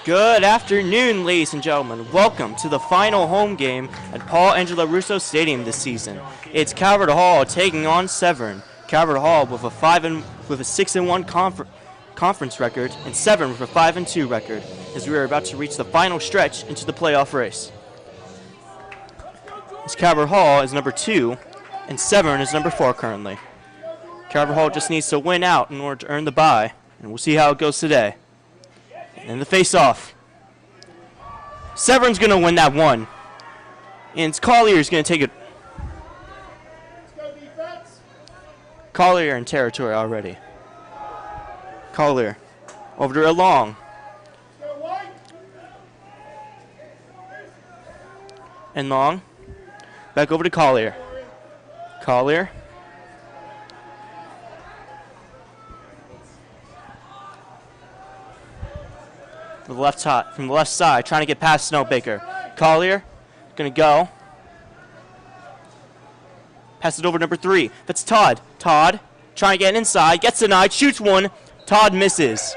Good afternoon, ladies and gentlemen. Welcome to the final home game at Paul Angelo Russo Stadium this season. It's Calvert Hall taking on Severn. Calvert Hall with a 6-1 conference record, and Severn with a 5-2 record, as we are about to reach the final stretch into the playoff race. As Calvert Hall is number 2, and Severn is number 4 currently. Calvert Hall just needs to win out in order to earn the bye, and we'll see how it goes today. And the face-off. Severn's going to win that one. And Collier's going to take it. Collier in territory already. Collier over to Long. And Long. Back over to Collier. Collier. From the left side, trying to get past Snowbaker. Collier, gonna go. Pass it over to number 3. That's Todd. Todd, trying to get inside, gets denied, shoots one. Todd misses.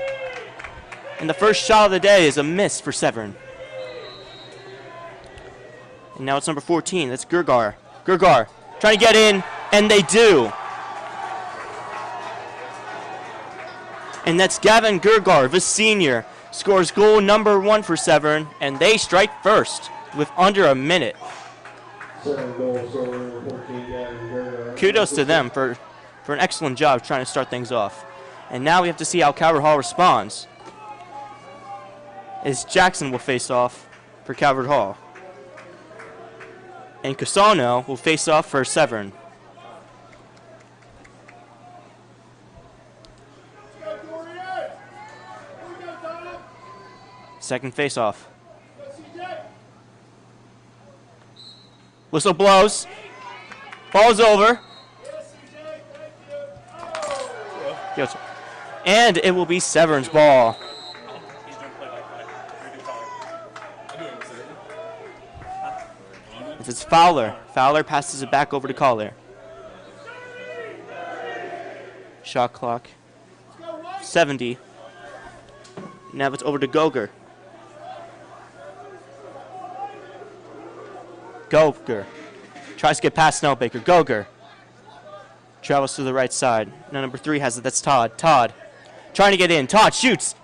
And the first shot of the day is a miss for Severn. And now it's number 14. That's Gergar. Gergar, trying to get in, and they do. And that's Gavin Gergar, the senior. Scores goal number 1 for Severn, and they strike first with under a minute. Kudos to them for an excellent job trying to start things off. And now we have to see how Calvert Hall responds, as Jackson will face off for Calvert Hall. And Casano will face off for Severn. Second face-off. Whistle blows. Ball's over. And it will be Severn's ball. It's Fowler. Fowler passes it back over to Collier. Shot clock. 70. Now it's over to Goger. Goger tries to get past Snowbaker. Goger travels to the right side. Now number 3 has it. That's Todd. Todd trying to get in. Todd shoots.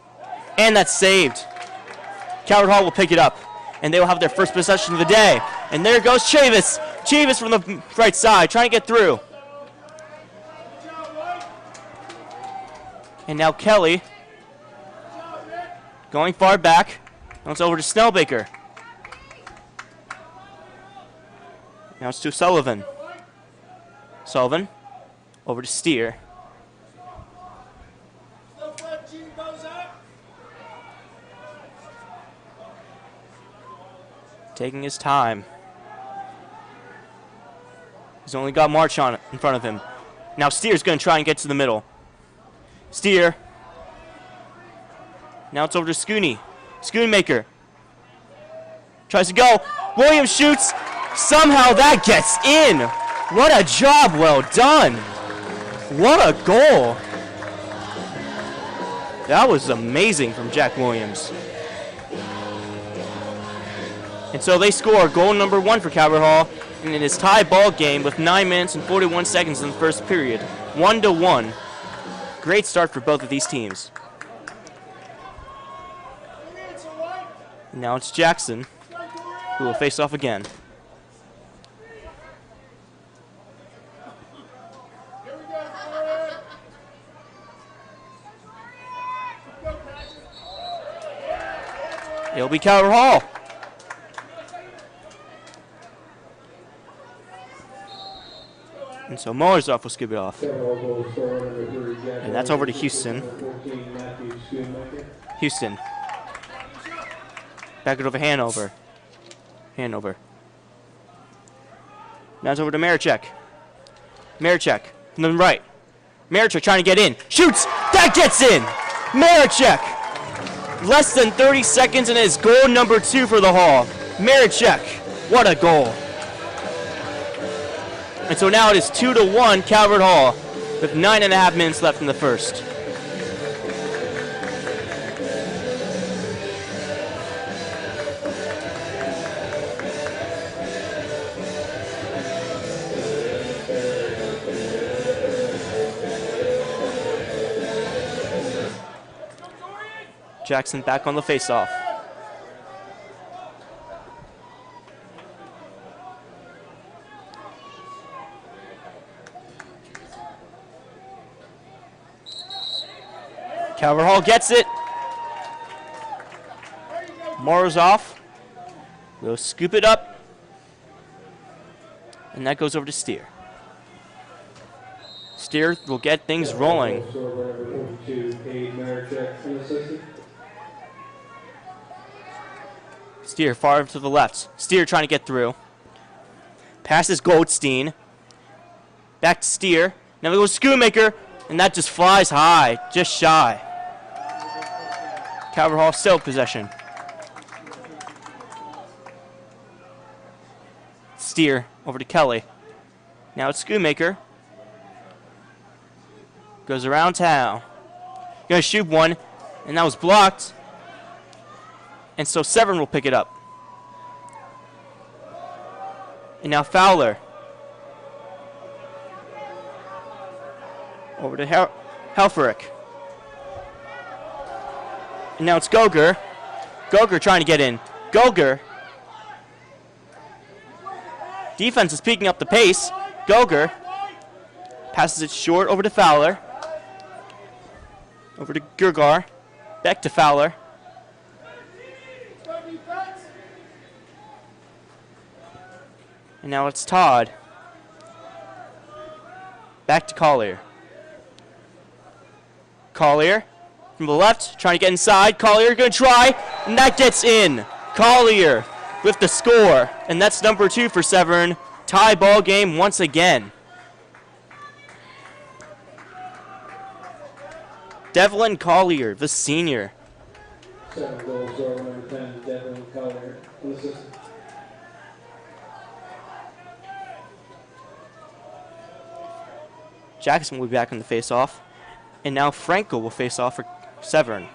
And that's saved. Calvert Hall will pick it up. And they will have their first possession of the day. And there goes Chavis. Chavis from the right side trying to get through. And now Kelly going far back. Now it's over to Snowbaker. Now it's to Sullivan. Sullivan over to Steer. Taking his time. He's only got March on it in front of him. Now Steer's going to try and get to the middle. Steer. Now it's over to Scooney. Schoonmaker tries to go. Williams shoots. Somehow that gets in. What a job well done. What a goal. That was amazing from Jack Williams. And so they score goal number 1 for Calvert Hall, and it is tie ball game with 9 minutes and 41 seconds in the first period. 1-1. Great start for both of these teams. And now it's Jackson, who will face off again. It'll be Calvert Hall. And so Moersdorf will skip it off. And that's over to Houston. Houston. Back it over Hanover. Hanover. Now it's over to Marichek. Marichek from the right. Marichek trying to get in. Shoots! That gets in! Marichek! Less than 30 seconds and it is goal number 2 for the Hall. Marichek. What a goal. And so now it is 2-1 Calvert Hall with 9.5 minutes left in the first. Jackson back on the faceoff. Calvert Hall gets it. Morozov will scoop it up. And that goes over to Steer. Steer will get things rolling. Steer far to the left. Steer trying to get through. Passes Goldstein. Back to Steer. Now we go Schoonmaker. And that just flies high. Just shy. Calvert Hall still possession. Steer over to Kelly. Now it's Schoonmaker. Goes around town. Gonna shoot one. And that was blocked. And so Severn will pick it up. And now Fowler. Over to Helfrich. And now it's Goger. Goger trying to get in. Goger. Defense is picking up the pace. Goger passes it short over to Fowler. Over to Gergar. Back to Fowler. And now it's Todd. Back to Collier. Collier from the left, trying to get inside. Collier going to try, and that gets in. Collier with the score, and that's number 2 for Severn. Tie ball game once again. Devlin Collier, the senior. 7 goals over number 10, Devlin Collier, an assistant. Jackson will be back on the face-off. And now Franco will face off for Severn.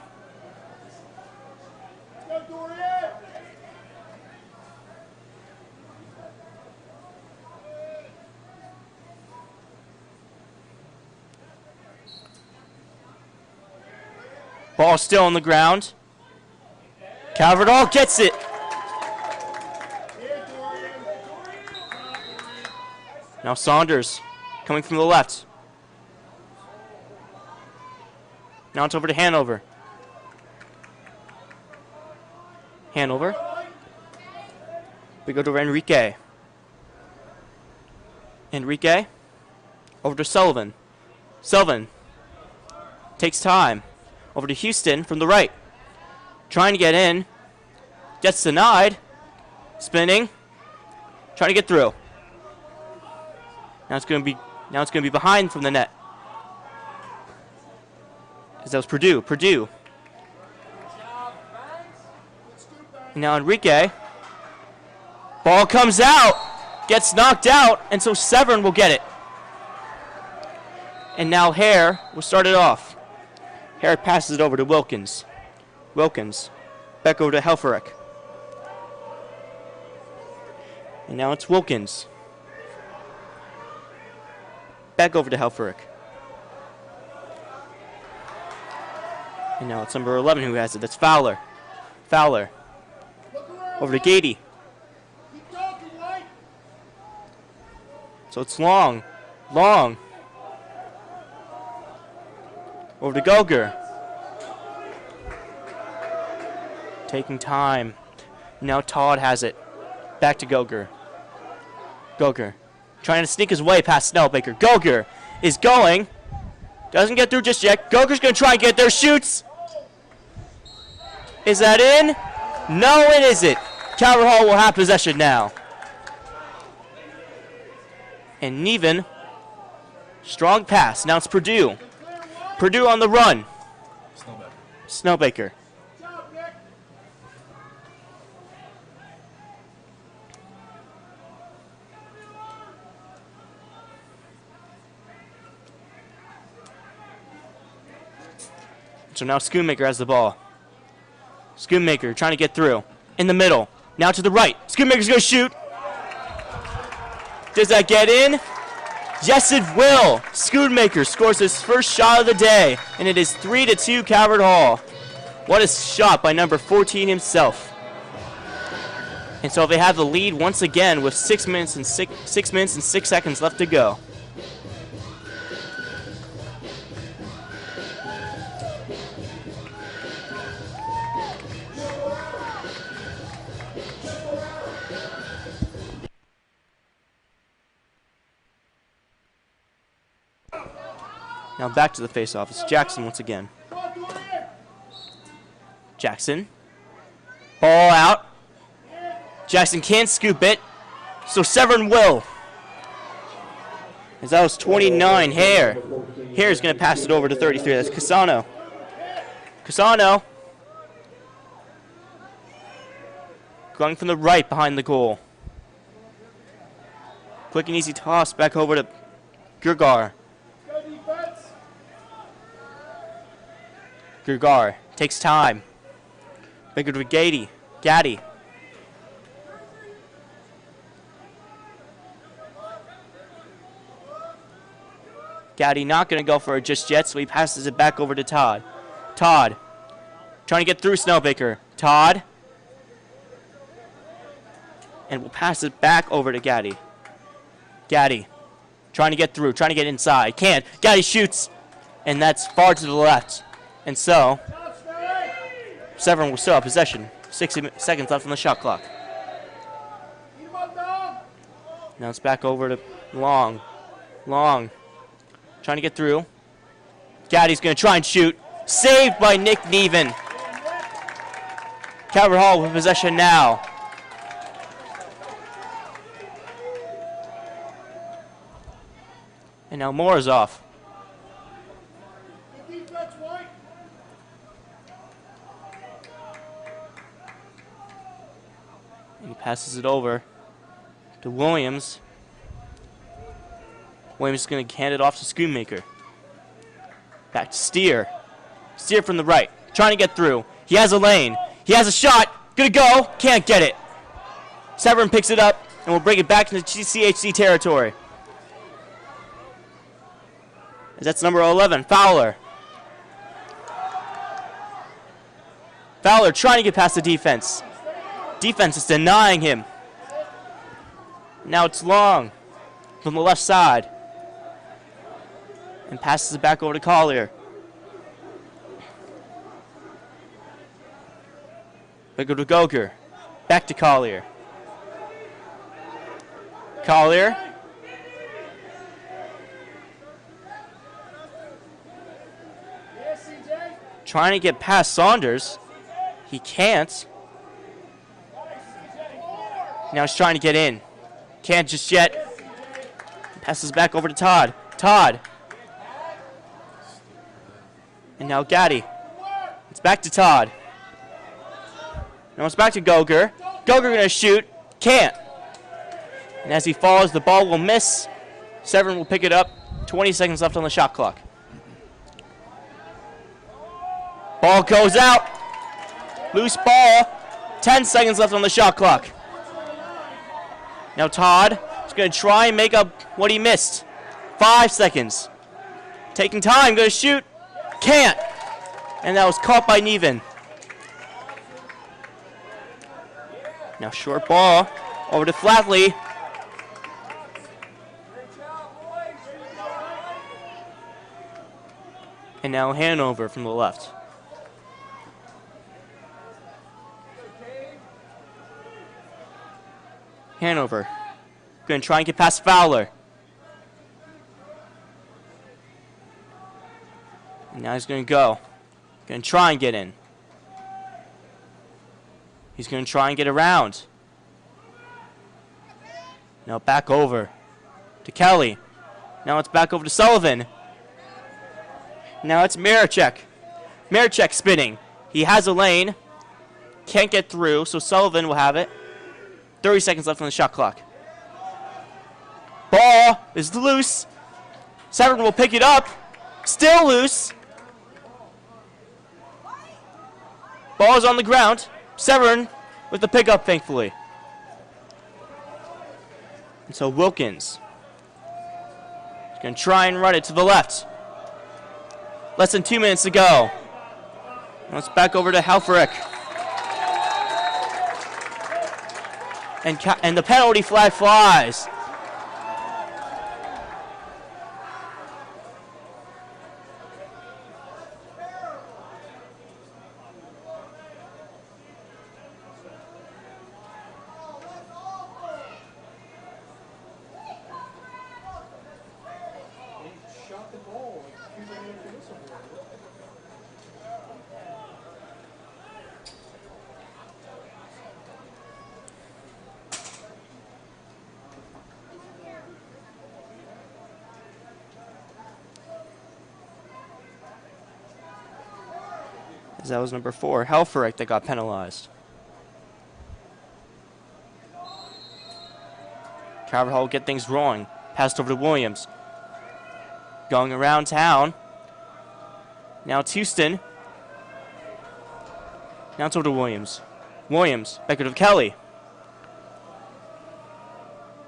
Ball still on the ground. Calvert Hall gets it. Now Saunders coming from the left. Now it's over to Hanover. Hanover. We go to Enrique. Enrique. Over to Sullivan. Sullivan takes time. Over to Houston from the right. Trying to get in. Gets denied. Spinning. Trying to get through. Now it's going to be behind from the net. That was Purdue. Purdue. Now Enrique. Ball comes out. Gets knocked out. And so Severn will get it. And now Hare will start it off. Hare passes it over to Wilkins. Wilkins. Back over to Helfrich. And now it's Wilkins. Back over to Helfrich. And now it's number 11 who has it. That's Fowler. Fowler. Over to Gady. So it's Long. Long. Over to Goger. Taking time. Now Todd has it. Back to Goger. Goger. Trying to sneak his way past Snellbaker. Goger is going. Doesn't get through just yet. Goger's going to try and get there. Shoots. Is that in? No, it isn't. Calvert Hall will have possession now. And Neven. Strong pass. Now it's Purdue. Purdue on the run. Snellbaker. So now Schoonmaker has the ball. Schoonmaker trying to get through. In the middle. Now to the right. Schoonmaker's going to shoot. Does that get in? Yes, it will. Schoonmaker scores his first shot of the day, and it is 3-2 Calvert Hall. What a shot by number 14 himself. And so they have the lead once again with 6 minutes and 6 seconds left to go. Now back to the face-off. It's Jackson once again. Jackson. Ball out. Jackson can't scoop it, so Severn will. As that was 29, Hare. Hare's going to pass it over to 33. That's Casano. Casano. Going from the right behind the goal. Quick and easy toss back over to Gergar. Gergar takes time. Back to Gaddy. Gaddy not going to go for it just yet, so he passes it back over to Todd. Todd trying to get through Snellbaker. Todd. And we'll pass it back over to Gaddy. Gaddy trying to get through, trying to get inside. Can't. Gaddy shoots. And that's far to the left. And so, Severn will still have possession. 60 seconds left on the shot clock. Now it's back over to Long. Long. Trying to get through. Gaddy's going to try and shoot. Saved by Nick Neven. Calvert Hall with possession now. And now Morozov. And he passes it over to Williams. Williams is going to hand it off to Schoonmaker. Back to Steer. Steer from the right. Trying to get through. He has a lane. He has a shot. Gonna go. Can't get it. Severn picks it up and will bring it back into CHC territory. As that's number 11, Fowler. Fowler trying to get past the defense. Defense is denying him. Now it's Long from the left side. And passes it back over to Collier. Back over to Goger. Back to Collier. Collier. Trying to get past Saunders. He can't. Now he's trying to get in. Can't just yet. Passes back over to Todd. Todd. And now Gaddy. It's back to Todd. Now it's back to Goger. Goger going to shoot. Can't. And as he falls, the ball will miss. Severn will pick it up. 20 seconds left on the shot clock. Ball goes out. Loose ball. 10 seconds left on the shot clock. Now Todd is going to try and make up what he missed. 5 seconds. Taking time. Going to shoot. Can't. And that was caught by Neven. Now short ball over to Flatley. And now Hanover from the left. Hanover going to try and get past Fowler. And now he's going to go. Going to try and get in. He's going to try and get around. Now back over to Kelly. Now it's back over to Sullivan. Now it's Marichek. Marichek spinning. He has a lane. Can't get through, so Sullivan will have it. 30 seconds left on the shot clock. Ball is loose. Severn will pick it up. Still loose. Ball is on the ground. Severn with the pickup, thankfully. And so Wilkins is going to try and run it to the left. Less than 2 minutes to go. It's back over to Helfrich. And the penalty flag flies. As that was number 4, Helfrich, that got penalized. Calvert Hall will get things rolling. Passed over to Williams. Going around town. Now it's Houston. Now it's over to Williams. Williams, back to Kelly.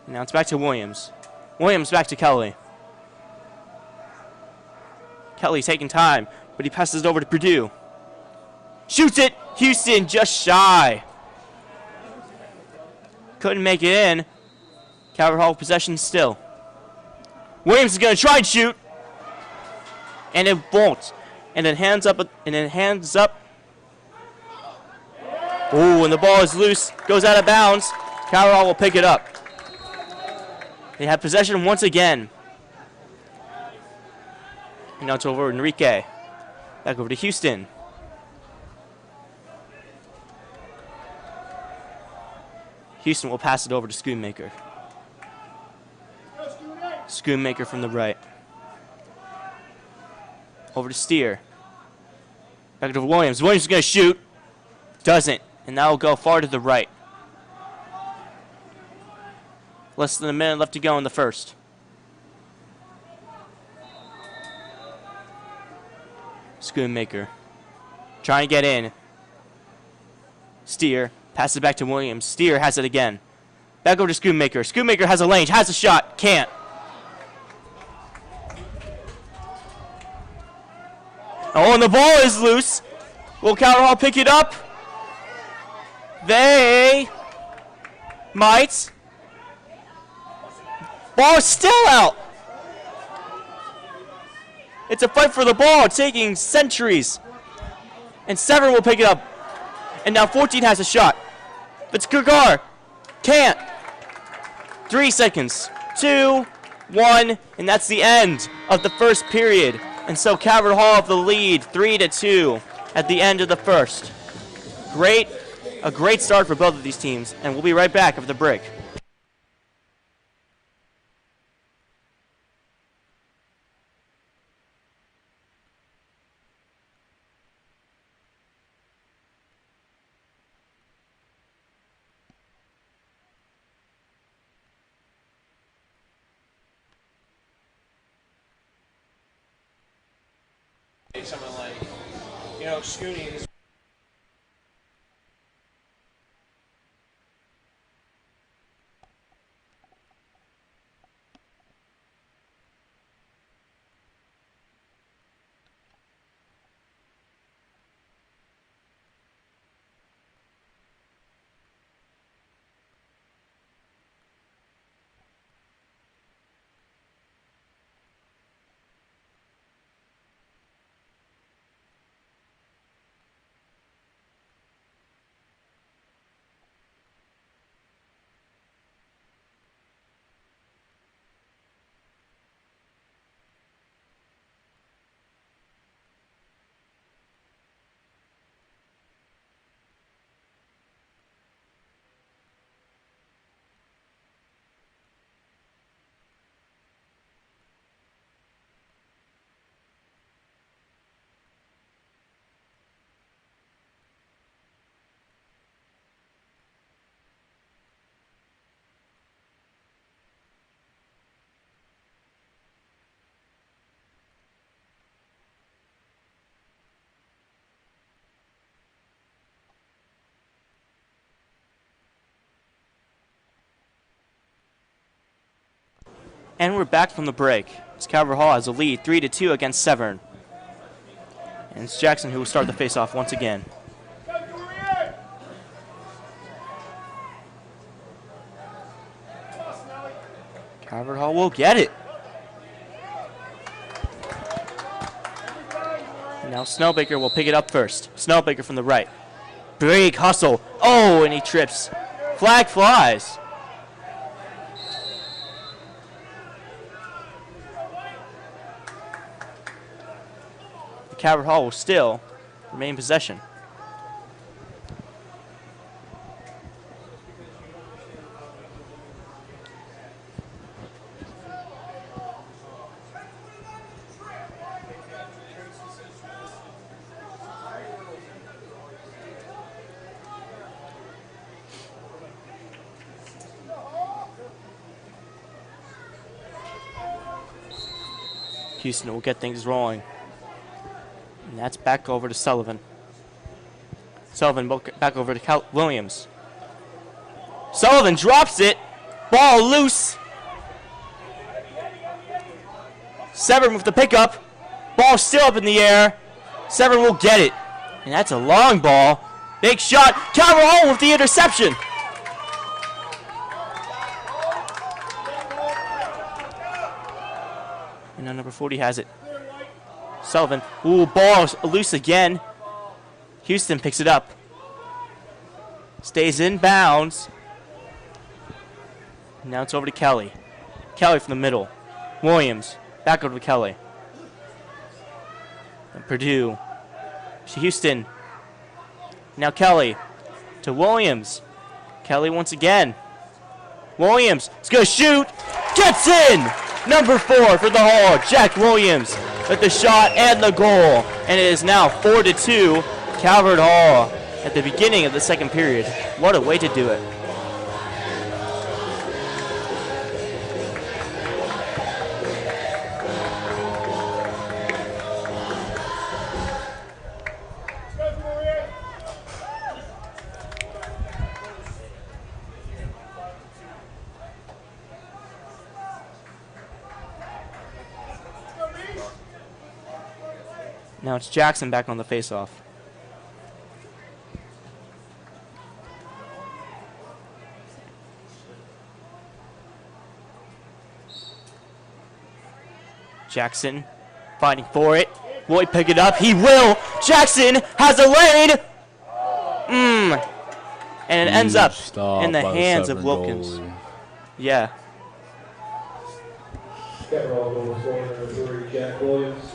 Now it's back to Williams. Williams back to Kelly. Kelly taking time, but he passes it over to Purdue. Shoots it! Houston just shy. Couldn't make it in. Calvert Hall possession still. Williams is going to try and shoot. And it won't. And then hands up. Ooh, and the ball is loose. Goes out of bounds. Calvert Hall will pick it up. They have possession once again. And now it's over to Enrique. Back over to Houston. Houston will pass it over to Schoonmaker. Schoonmaker from the right. Over to Steer. Back to Williams. Williams is going to shoot. Doesn't. And that will go far to the right. Less than a minute left to go in the first. Schoonmaker. Trying to get in. Steer. Passes it back to Williams. Steer has it again. Back over to Schoonmaker. Schoonmaker has a lane. Has a shot. Can't. Oh, and the ball is loose. Will Calvert Hall pick it up? They might. Ball is still out. It's a fight for the ball, taking centuries. And Severn will pick it up. And now 14 has a shot. It's Cougar. Can't. 3 seconds. 2, 1, and that's the end of the first period. And so Calvert Hall have the lead, 3-2 at the end of the first. A great start for both of these teams, and we'll be right back after the break. Someone like, Scooney is. And we're back from the break. As Calvert Hall has a lead 3-2 against Severn. And it's Jackson who will start the face-off once again. Calvert Hall will get it. Now Snellbaker will pick it up first. Snellbaker from the right. Big hustle. Oh, and he trips. Flag flies. The Calvert Hall will still remain in possession. Houston will get things rolling. And that's back over to Sullivan. Sullivan back over to Williams. Sullivan drops it. Ball loose. Severn with the pickup. Ball still up in the air. Severn will get it. And that's a long ball. Big shot. Calvert Hall with the interception. And now number 40 has it. Sullivan. Ooh, ball loose again. Houston picks it up. Stays in bounds. Now it's over to Kelly. Kelly from the middle. Williams. Back over to Kelly. And Purdue. To Houston. Now Kelly. To Williams. Kelly once again. Williams. It's going to shoot. Gets in! Number 4 for the Hall. Jack Williams with the shot and the goal. And it is now 4-2. Calvert Hall at the beginning of the second period. What a way to do it. Now it's Jackson back on the faceoff. Jackson fighting for it. Will he pick it up? He will. Jackson has a lane. And it ends up in the hands of Wilkins. Goalie. Yeah. Calvert Hall goal scorer number 3, Jack Williams.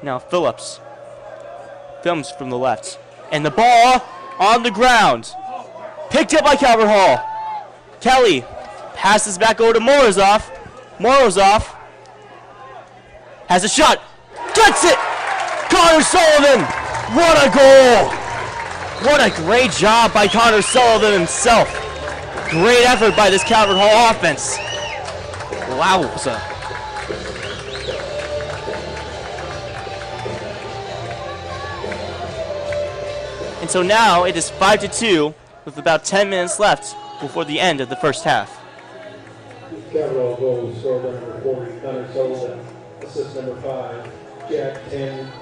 Now Phillips. Films from the left. And the ball on the ground. Picked up by Calvert Hall. Kelly passes back over to Morozov. Morozov has a shot. Gets it! Connor Sullivan! What a goal! What a great job by Connor Sullivan himself. Great effort by this Calvert Hall offense. Wowza. And so now it is 5-2 with about 10 minutes left before the end of the first half. Calvert Hall goal scorer number 40, Connor Sullivan. Assist number 5, Jack 10.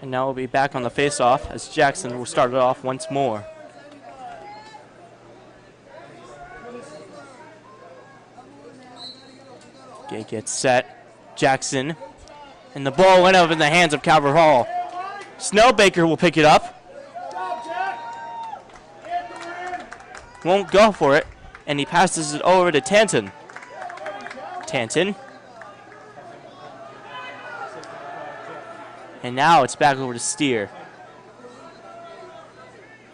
And now we'll be back on the face-off as Jackson will start it off once more. Gate gets set. Jackson. And the ball went up in the hands of Calvert Hall. Snowbaker will pick it up. Won't go for it. And he passes it over to Tanton. Tanton. And now it's back over to Steer.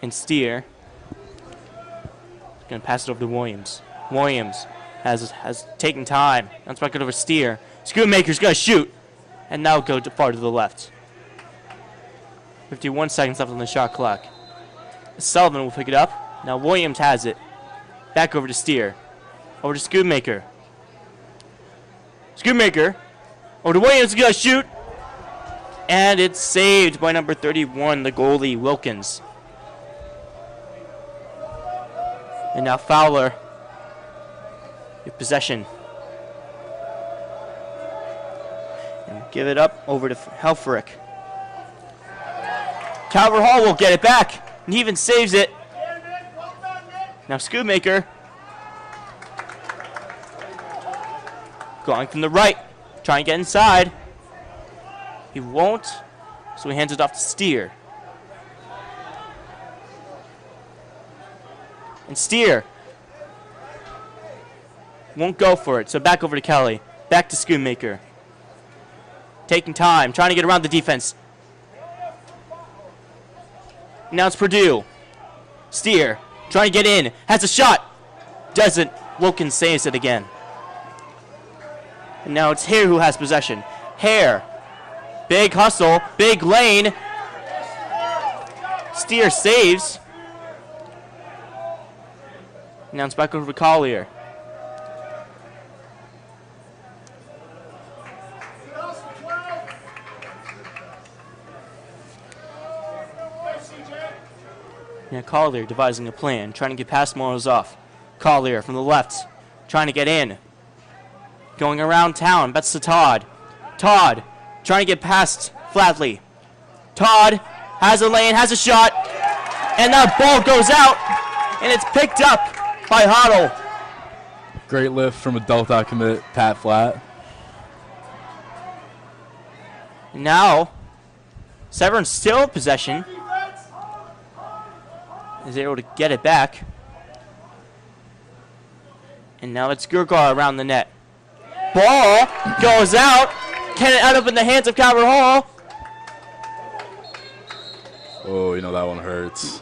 And Steer is going to pass it over to Williams. Williams has taken time. Now it's back over to Steer. Schoonmaker's going to shoot. And now go far to the left. 51 seconds left on the shot clock. Sullivan will pick it up. Now Williams has it. Back over to Steer. Over to Schoonmaker. Schoonmaker. Over to Williams. Going to shoot. And it's saved by number 31, the goalie, Wilkins. And now Fowler with possession. And give it up over to Helfrich. Calvert Hall will get it back. And he even saves it. Now Schoonmaker. Going from the right. Trying to get inside. He won't, so he hands it off to Steer. And Steer won't go for it, so back over to Kelly. Back to Schoonmaker. Taking time, trying to get around the defense. Now it's Purdue. Steer trying to get in, has a shot. Doesn't. Wilkins saves it again. And now it's Hare who has possession. Hare. Big hustle, big lane. Steer saves. Now it's back over to Collier. Now Collier devising a plan, trying to get past Morozov. Collier from the left, trying to get in. Going around town, bets to Todd. Todd trying to get past Flatley. Todd has a lane, has a shot, and that ball goes out, and it's picked up by Hoddle. Great lift from adult commit Pat Flat. Now, Severn still in possession. Is able to get it back. And now it's Gurgar around the net. Ball goes out. Can it end up in the hands of Calvert Hall? Oh, you know that one hurts.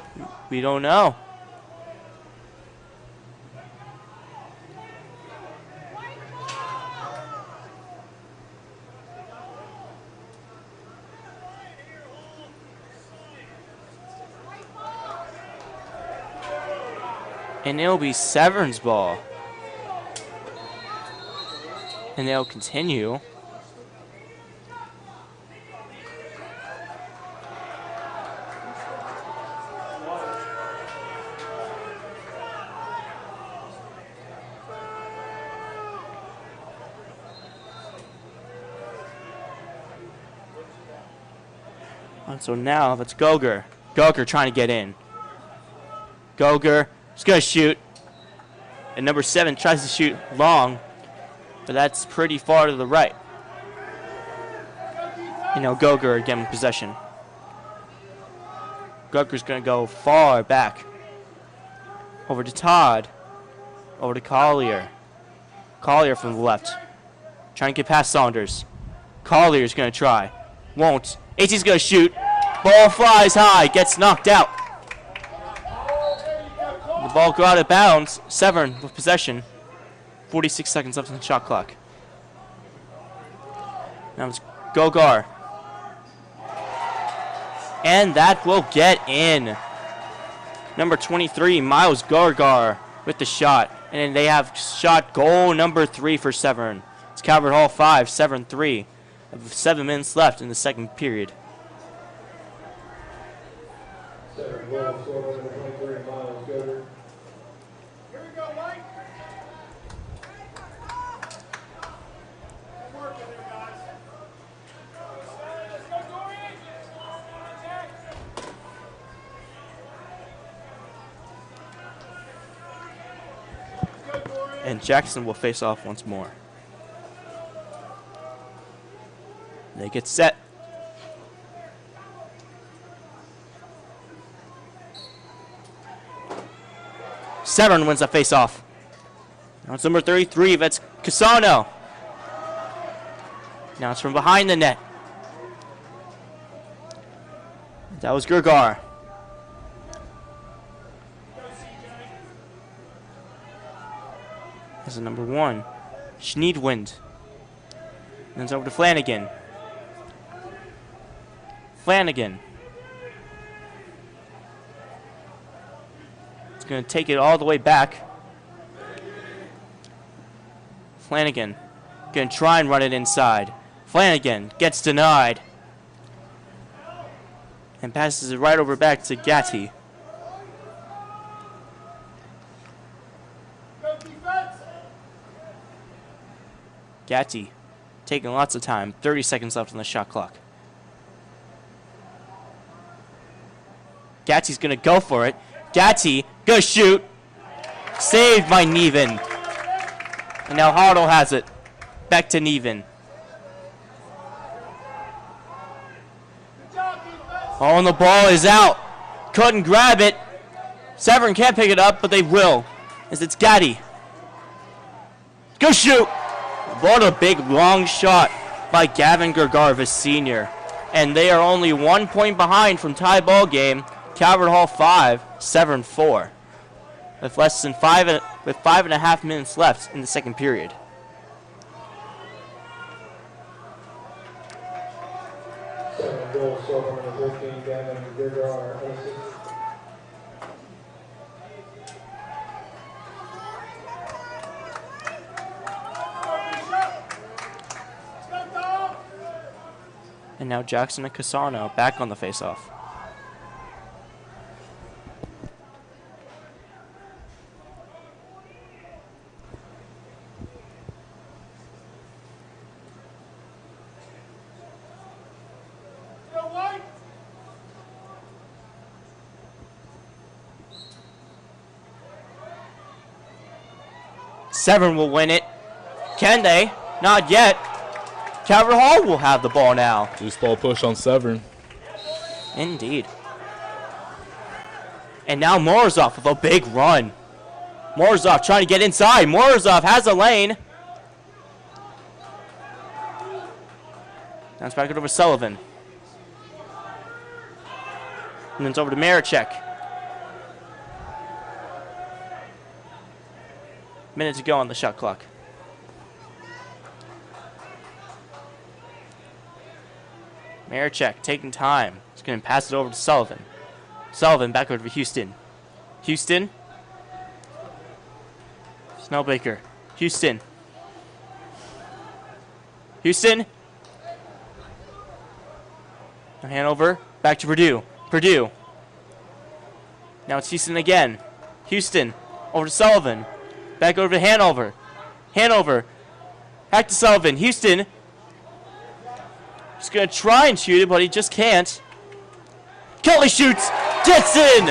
We don't know. And it'll be Severn's ball. And they'll continue. And so now it's Goger. Goger trying to get in. Goger is going to shoot. And number 7 tries to shoot long. But that's pretty far to the right. You know, Goger again in possession. Goger's going to go far back. Over to Todd. Over to Collier. Collier from the left. Trying to get past Saunders. Collier's going to try. Won't. AT's going to shoot. Ball flies high. Gets knocked out. The ball go out of bounds. Severn with possession. 46 seconds left on the shot clock. Now it's Gogar. And that will get in. Number 23, Miles Gogar with the shot. And they have shot goal number 3 for Severn. It's Calvert Hall 5, Severn 3. 7 minutes left in the second period. Severn goal scorer number 23, Miles Goder. And Jackson will face off once more. They get set. Severn wins the face-off. Now it's number 33, that's Casano. Now it's from behind the net. That was Gergar. This is number 1, Schneidwind. Then it's over to Flanagan. Flanagan. It's going to take it all the way back. Flanagan going to try and run it inside. Flanagan gets denied. And passes it right over back to Gatti. Gatti taking lots of time. 30 seconds left on the shot clock. Gatti's going to go for it. Gatti, go shoot. Saved by Neven. And now Hartle has it. Back to Neven. Oh, and the ball is out. Couldn't grab it. Severn can't pick it up, but they will. As it's Gatti. Go shoot. What a big long shot by Gavin Gergarvis Sr. And they are only 1 point behind from tie ball game. Calvert Hall 5, Severn 4. With less than 5.5 minutes left in the second period. Severn goals, so number 13, Gavin Gergar, assist. And now Jackson and Casano back on the faceoff. Severn will win it. Can they? Not yet. Calvert Hall will have the ball now. Loose ball push on Severn. Indeed. And now Morozov with a big run. Morozov trying to get inside. Morozov has a lane. Now it's back over to Sullivan. And then it's over to Marichek. Minute to go on the shot clock. Marichek taking time. He's going to pass it over to Sullivan. Sullivan back over to Houston. Houston. Snellbaker. Houston. Houston. Hanover. Back to Purdue. Purdue. Now it's Houston again. Houston. Over to Sullivan. Back over to Hanover. Hanover. Back to Sullivan. Houston. He's going to try and shoot it, but he just can't. Kelly shoots. Gets in.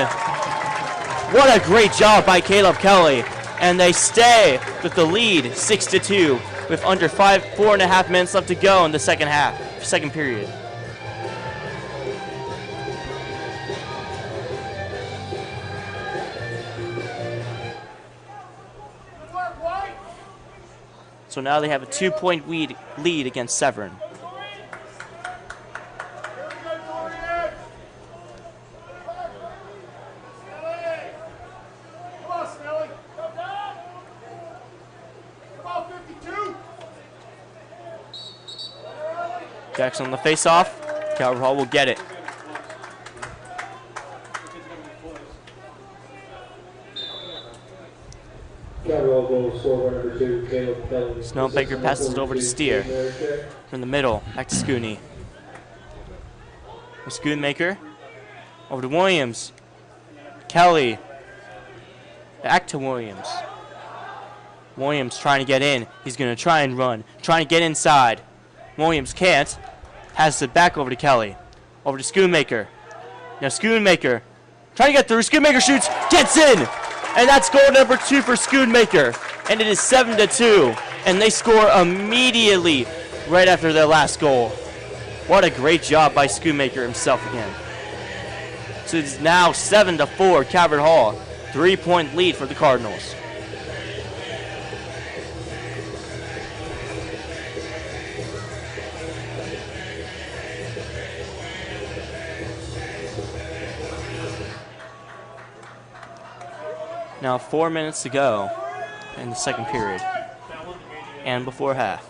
What a great job by Caleb Kelly. And they stay with the lead 6-2 with under 4.5 minutes left to go in the second period. So now they have a 2-point lead against Severn. Jackson on the face-off. Calvert Hall will get it. Snellbaker passes it over to Steer. From the middle, back to Scooney. Schoonmaker. Over to Williams. Kelly. Back to Williams. Williams trying to get in. He's going to try and run. Trying to get inside. Williams can't. Passes it back over to Kelly. Over to Schoonmaker. Now Schoonmaker. Trying to get through. Schoonmaker shoots. Gets in. And that's goal number 2 for Schoonmaker. and it is 7-2. And they score immediately right after their last goal. What a great job by Schoonmaker himself again. So it's now 7-4, Calvert Hall. 3-point lead for the Cardinals. Now 4 minutes to go in the second period and before half.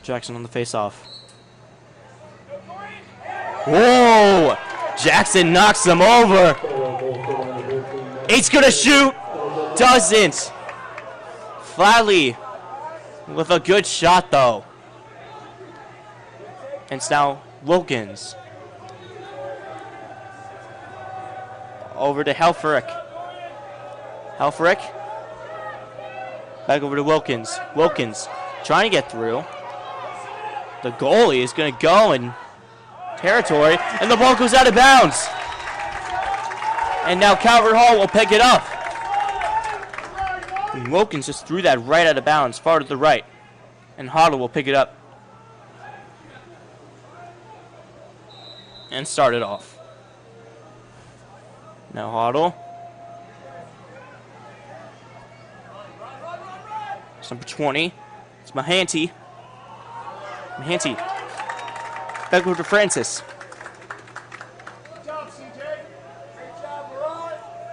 Jackson on the face-off. Whoa! Jackson knocks him over. 8's gonna shoot. Doesn't. Flatley with a good shot though. And it's now Wilkins. Over to Helfrich. Helfrich. Back over to Wilkins. Wilkins trying to get through. The goalie is going to go in territory, and the ball goes out of bounds. And now Calvert Hall will pick it up. And Wilkins just threw that right out of bounds, far to the right. And Hoddle will pick it up. And start it off. Now Hoddle. It's number 20. It's Mahanty. Mahanty. Back over to Francis.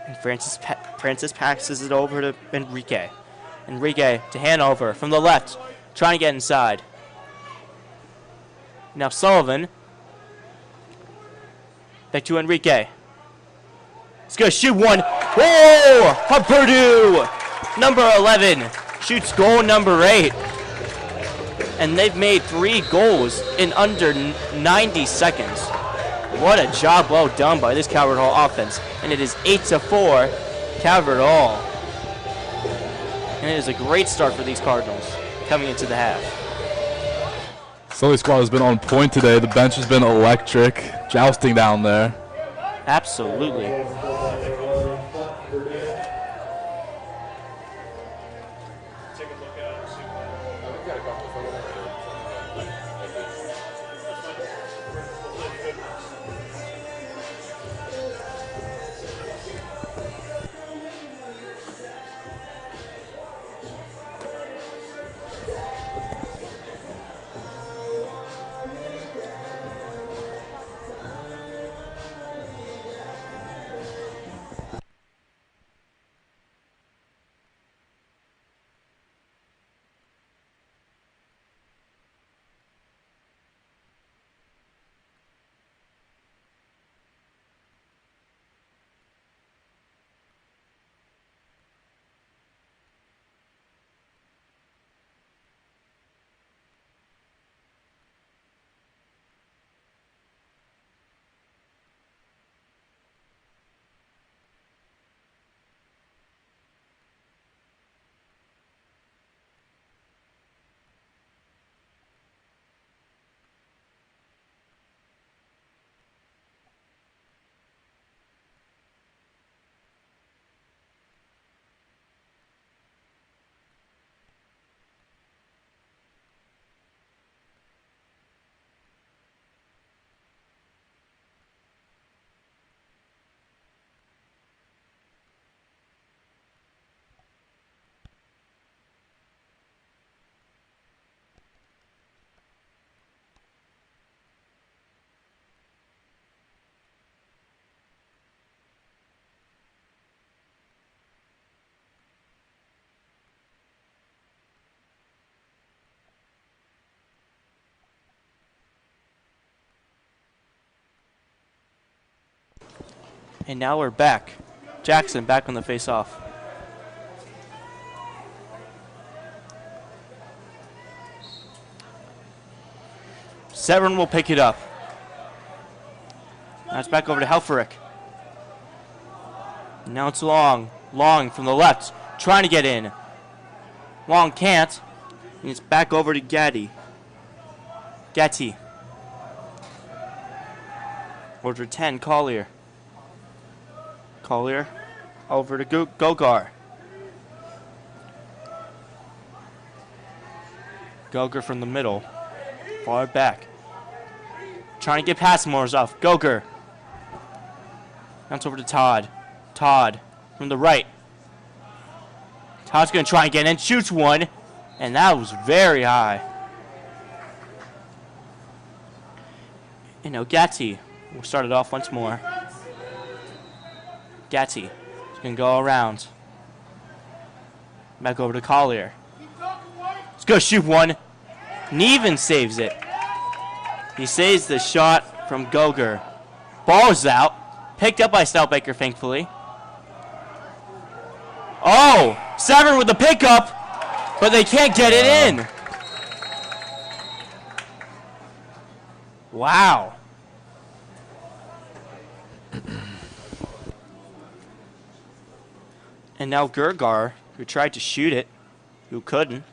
And Francis passes it over to Enrique. Enrique to Hanover from the left. Trying to get inside. Now Sullivan. Back to Enrique. He's going to shoot one. Whoa! Purdue! Number 11 shoots goal number 8. And they've made 3 goals in under 90 seconds. What a job well done by this Calvert Hall offense. And it is 8-4 Calvert Hall. And it is a great start for these Cardinals coming into the half. Sully squad has been on point today. The bench has been electric. Jousting down there. Absolutely. And now we're back. Jackson back on the face-off. Severn will pick it up. Now it's back over to Helfrich. Now it's Long. Long from the left, trying to get in. Long can't. And it's back over to Getty. Order 10, Collier. Collier over to Gogar. Gogar from the middle. Far back. Trying to get past Morozov. Gogar. Bounce over to Todd. Todd from the right. Todd's going to try and get in. Shoots one. And that was very high. And Ogatti will start it off once more. Gatti is going to go around. Back over to Collier. Let's go shoot one. Neven saves it. He saves the shot from Gogar. Ball is out. Picked up by Stoutbaker, thankfully. Oh! Severn with the pickup, but they can't get it in. Wow. And now Gergar, who tried to shoot it, who couldn't,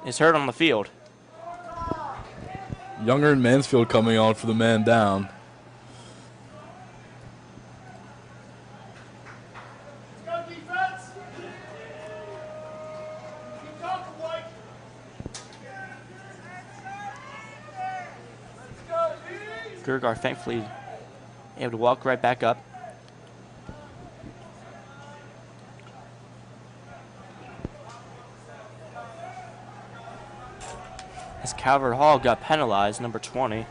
is hurt on the field. Younger and Mansfield coming on for the man down. Gergar thankfully able to walk right back up. As Calvert Hall got penalized, number 20,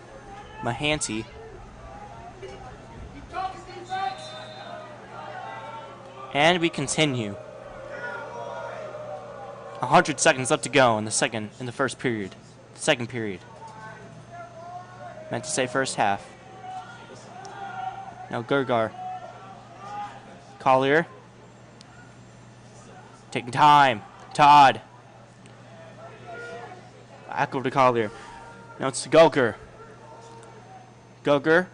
Mahanti. And we continue. 100 seconds left to go in the second period. Meant to say first half. Now Gergar. Collier. Taking time. Todd. Back over to Collier. Now it's to Gogar. Gogar.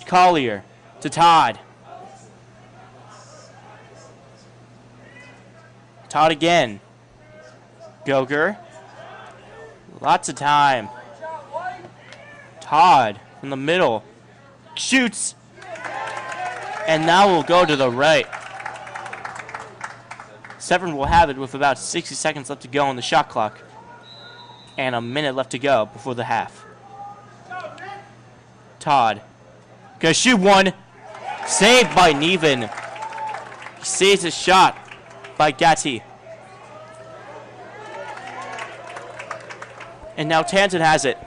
Collier. To Todd. Todd again. Gogar. Lots of time. Todd from the middle. Shoots. And now we'll go to the right. Severn will have it with about 60 seconds left to go on the shot clock. And a minute left to go before the half. Todd. Gonna shoot one. Saved by Neven. He saves his shot by Gatti. And now Tanton has it.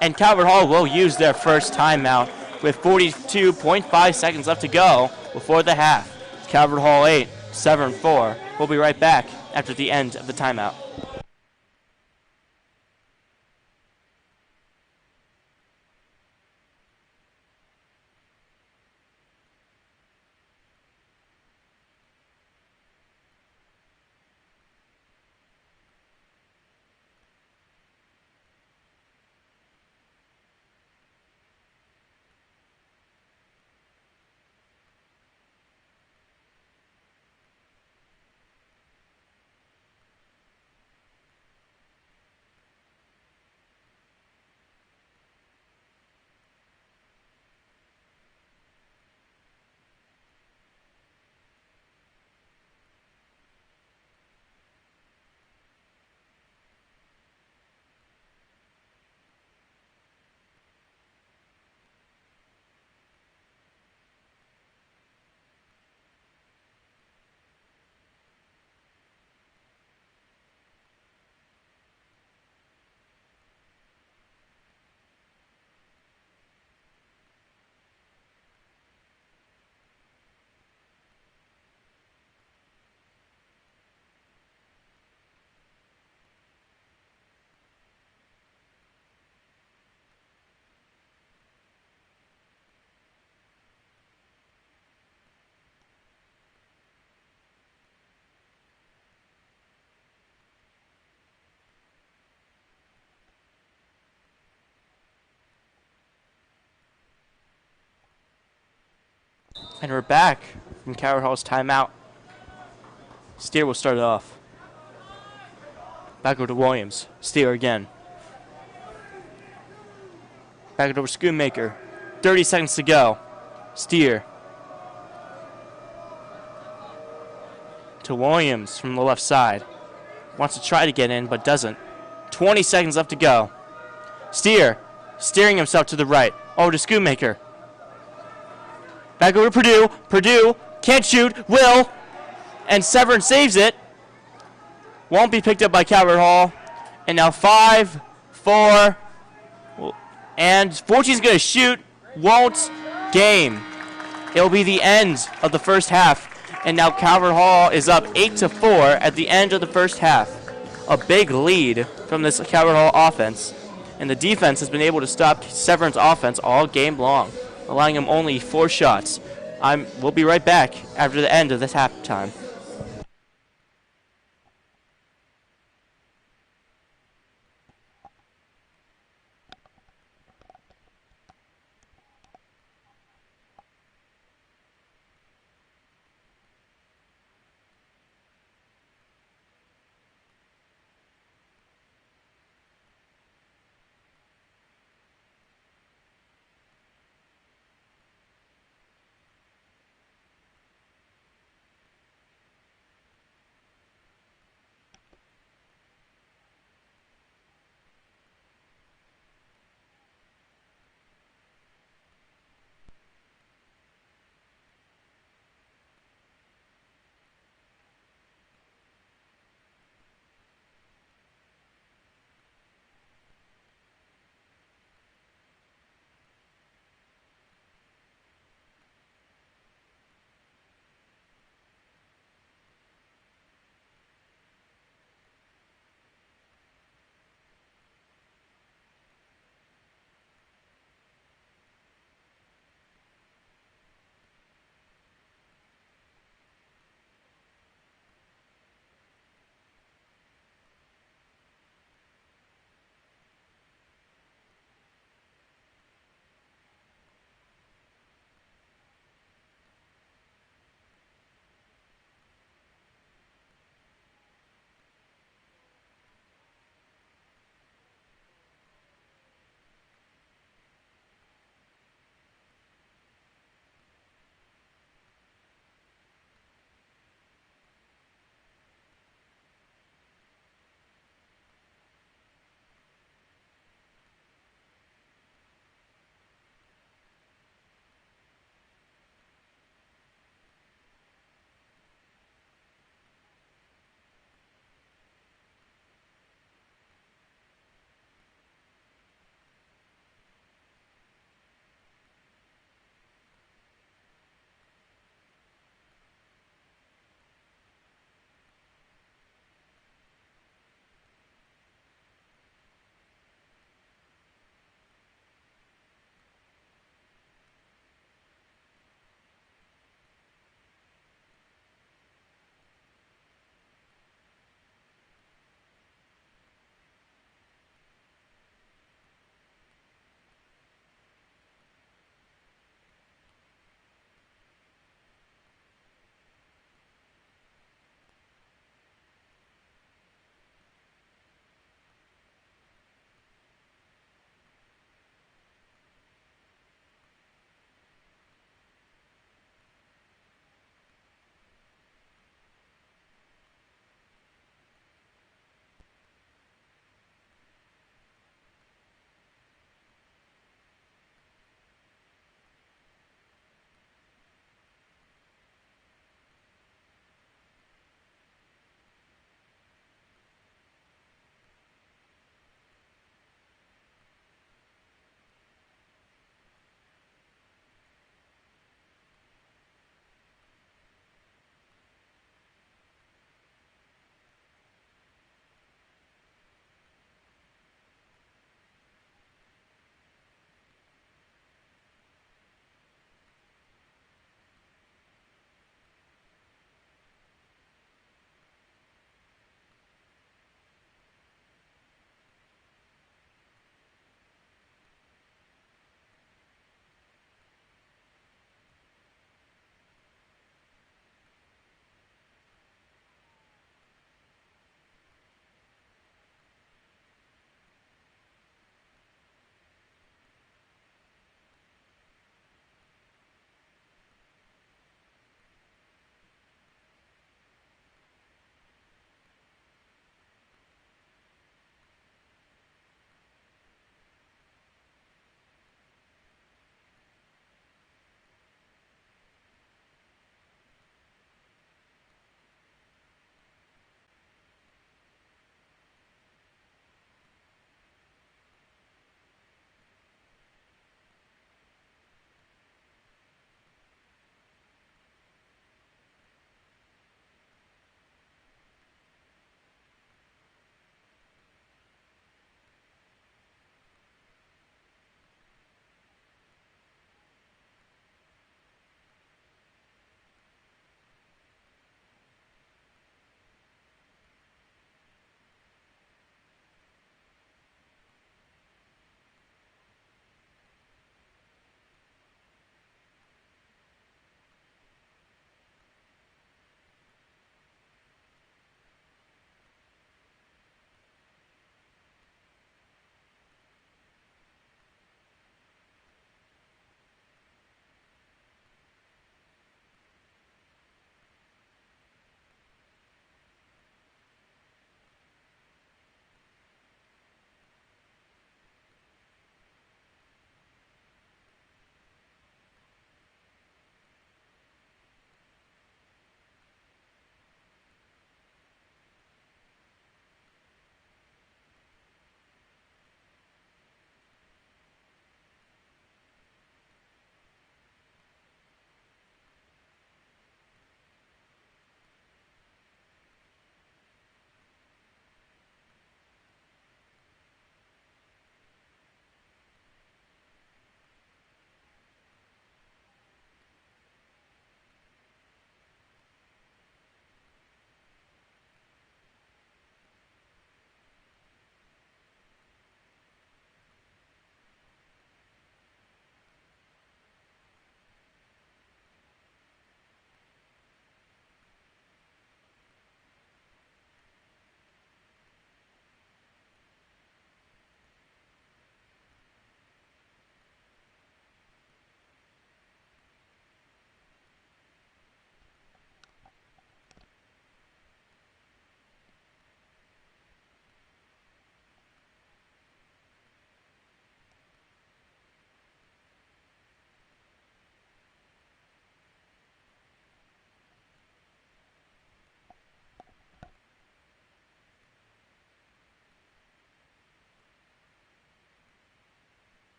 And Calvert Hall will use their first timeout with 42.5 seconds left to go before the half. Calvert Hall 8, Severn 4. We'll be right back after the end of the timeout. And we're back from Calvert Hall's timeout. Steer will start it off. Back over to Williams. Steer again. Back over to Schoonmaker. 30 seconds to go. Steer. To Williams from the left side. Wants to try to get in, but doesn't. 20 seconds left to go. Steer. Steering himself to the right. Oh, to Schoonmaker. Back over to Purdue. Purdue can't shoot. Will. And Severn saves it. Won't be picked up by Calvert Hall. And now 5, 4, and 14's going to shoot. Won't. Game. It'll be the end of the first half. And now Calvert Hall is up 8-4 at the end of the first half. A big lead from this Calvert Hall offense. And the defense has been able to stop Severn's offense all game long, allowing them only 4 shots. We'll be right back after the end of this halftime.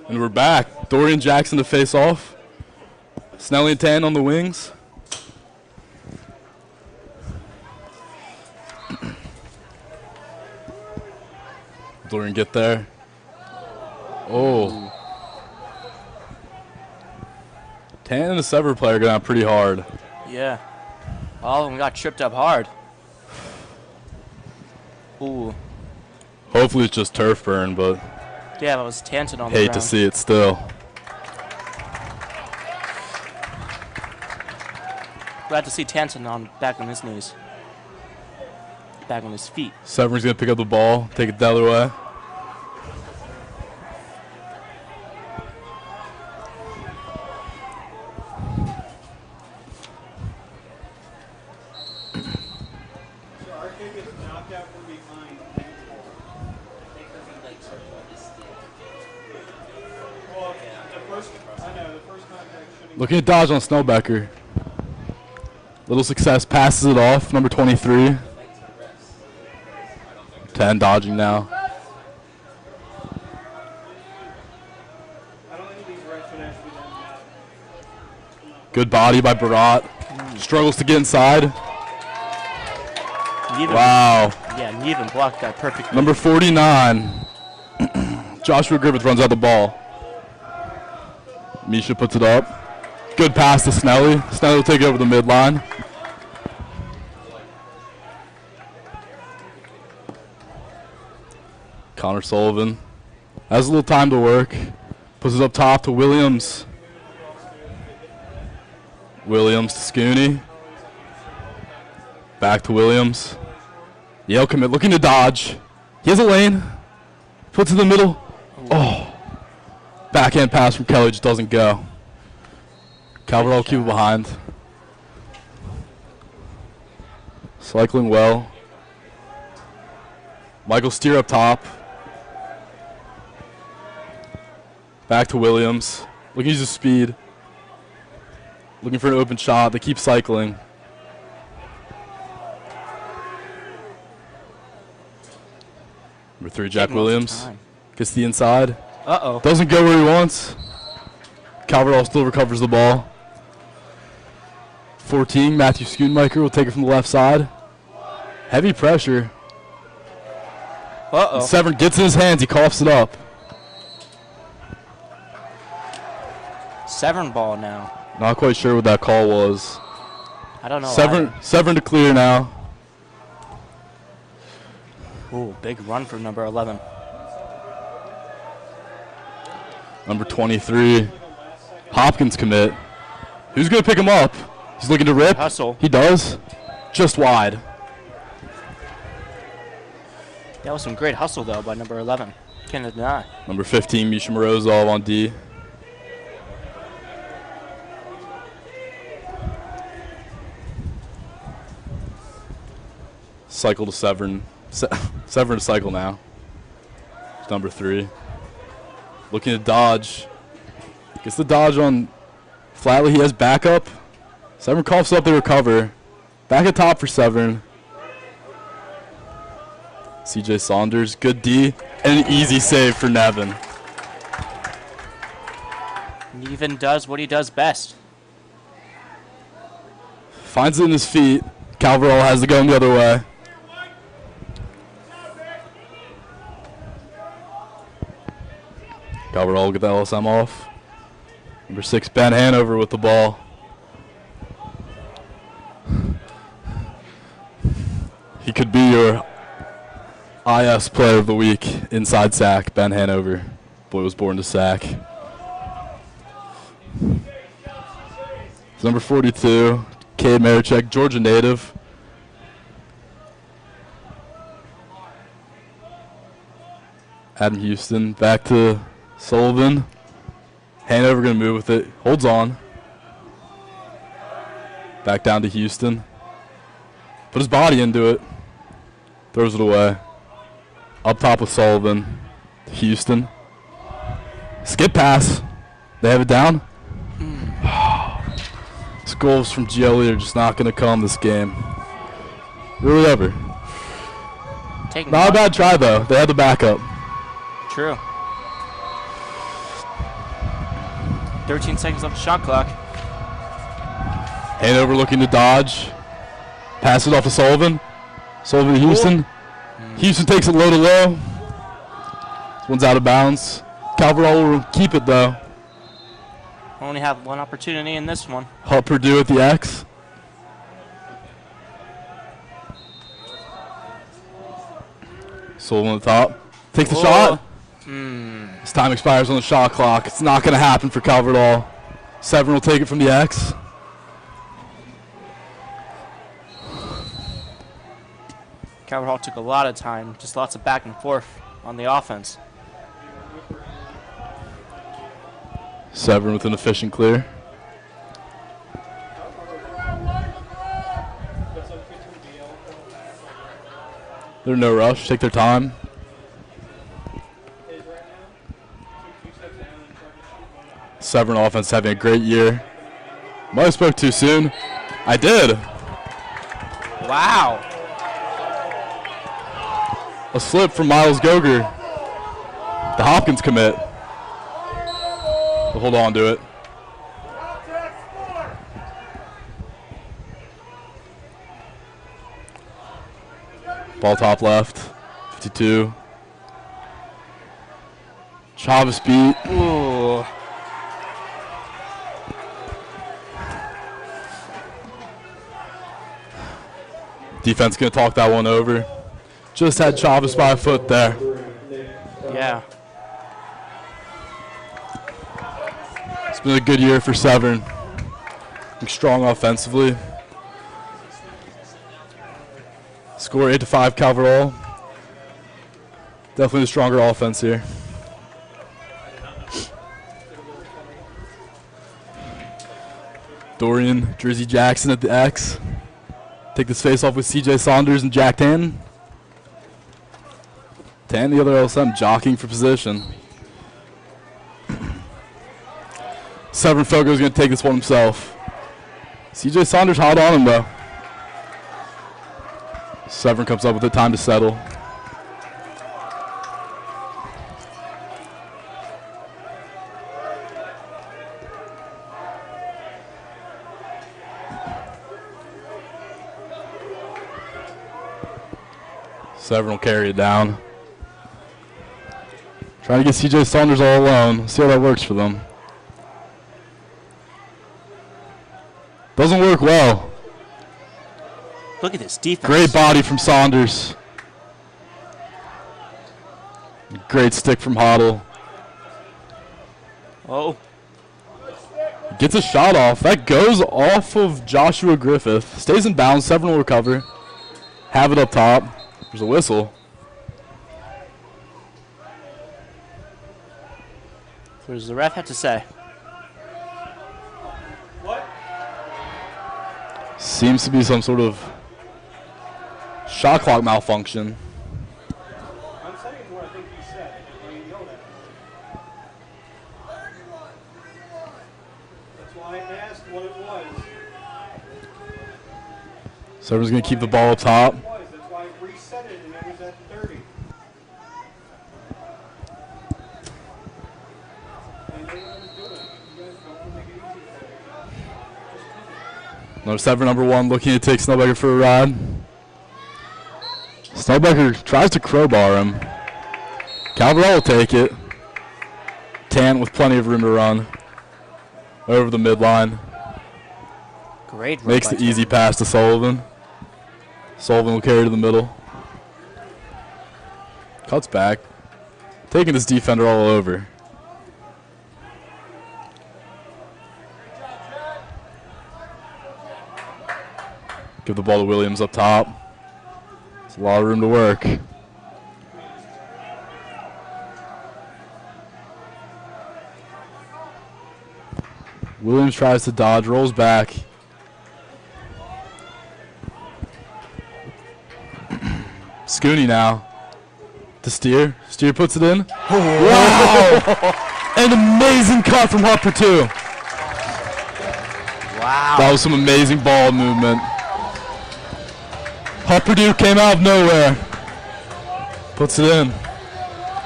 And we're back. Dorian Jackson to face off. Snelly and Tan on the wings. Dorian get there. Oh. Tan and the Severn player got out pretty hard. Yeah. All of them got tripped up hard. Ooh. Hopefully it's just turf burn, but Yeah, that was Tanton on the hate ground. to see it still. Glad to see Tanton back on his knees. Back on his feet. Severn's going to pick up the ball, take it the other way. Looking at dodge on Snowbecker. Little success, passes it off. Number 23. 10 dodging now. Good body by Barat. Struggles to get inside. Wow. Yeah, Neven blocked that perfectly. Number 49. Joshua Griffith runs out the ball. Misha puts it up. Good pass to Snelly. Snelly will take it over the midline. Connor Sullivan has a little time to work. Puts it up top to Williams. Williams to Scooney. Back to Williams. Yale commit looking to dodge. He has a lane. Puts it in the middle. Oh. Backhand pass from Kelly just doesn't go. Calvert will keep it behind. Cycling well. Michael Steer up top. Back to Williams. Looking to use his speed. Looking for an open shot. They keep cycling. Number 3, Jack Williams. Gets the inside. Uh-oh. Doesn't go where he wants. Calvert still recovers the ball. 14, Matthew Schoonmaker will take it from the left side. Heavy pressure. Uh-oh. Severn gets in his hands. He coughs it up. Severn ball now. Not quite sure what that call was. I don't know. Severn to clear now. Ooh, big run from number 11. Number 23, Hopkins commit. Who's going to pick him up? He's looking to rip. Hustle. He does. Just wide. That was some great hustle, though, by number 11. Can't deny. Number 15, Misha Morozov on D. Cycle to Severn. Severn to cycle now. It's number 3. Looking to dodge. Gets the dodge on Flatley. He has backup. Severn coughs up, they recover. Back at top for Severn. CJ Saunders, good D, and an easy save for Nevin. Neven does what he does best. Finds it in his feet. Calverall has to go in the other way. Calverall will get that LSM off. Number 6, Ben Hanover with the ball. He could be your IS player of the week, inside sack, Ben Hanover. Boy was born to sack. It's number 42, Cade Marichek, Georgia native. Adam Houston back to Sullivan. Hanover going to move with it. Holds on. Back down to Houston. Put his body into it. Throws it away. Up top with Sullivan. Houston. Skip pass. They have it down. Goals from GLE are just not going to come this game. Really ever. Not a bad try, though. They had the backup. True. 13 seconds off the shot clock. Hanover looking to dodge. Pass it off to Sullivan. Sullivan to Houston. Houston takes it low to low. This one's out of bounds. Calverall will keep it though. Only have one opportunity in this one. Hutt Purdue at the X. Sullivan on the top. Takes the shot. His time expires on the shot clock. It's not going to happen for Calverall. Severn will take it from the X. Calvert took a lot of time, just lots of back and forth on the offense. Severn with an efficient clear. They're no rush. Take their time. Severn offense having a great year. Might have spoke too soon. I did. Wow. A slip from Miles Goger. The Hopkins commit. We'll hold on to it. Ball top left. 52. Chavez beat. Ooh. Defense going to talk that one over. Just had Chavez by a foot there. Yeah. It's been a good year for Severn. Strong offensively. Score 8-5 Calverall. Definitely the stronger offense here. Dorian, Jersey Jackson at the X. Take this face off with CJ Saunders and Jack Tan. Tan, the other LSM, jockeying for position. Severn Fogo is going to take this one himself. CJ Saunders hot on him though. Severn comes up with the time to settle. Severn will carry it down. Trying to get CJ Saunders all alone. See how that works for them. Doesn't work well. Look at this defense. Great body from Saunders. Great stick from Hoddle. Oh. Gets a shot off. That goes off of Joshua Griffith. Stays in bounds. Severn will recover. Have it up top. There's a whistle. What does the ref have to say? Seems to be some sort of shot clock malfunction. I'm saying what I think he said. You know that. That's why I asked what it was. Severn's going to keep the ball up top. That's why I reset it and it was at 30. And they were going to do it. You guys don't make it easy for me. No, Severn number 1 looking to take Snellbecker for a ride. Snellbecker tries to crowbar him. Calverall will take it. Tan with plenty of room to run. Over the midline. Great run Makes by the easy pass to Sullivan. Sullivan will carry to the middle. Cuts back. Taking his defender all over. Give the ball to Williams up top. There's a lot of room to work. Williams tries to dodge, rolls back. Scooney now to Steer. Steer puts it in. Wow! An amazing cut from Hutt Purdue. Wow. That was some amazing ball movement. Hutt Purdue came out of nowhere. Puts it in.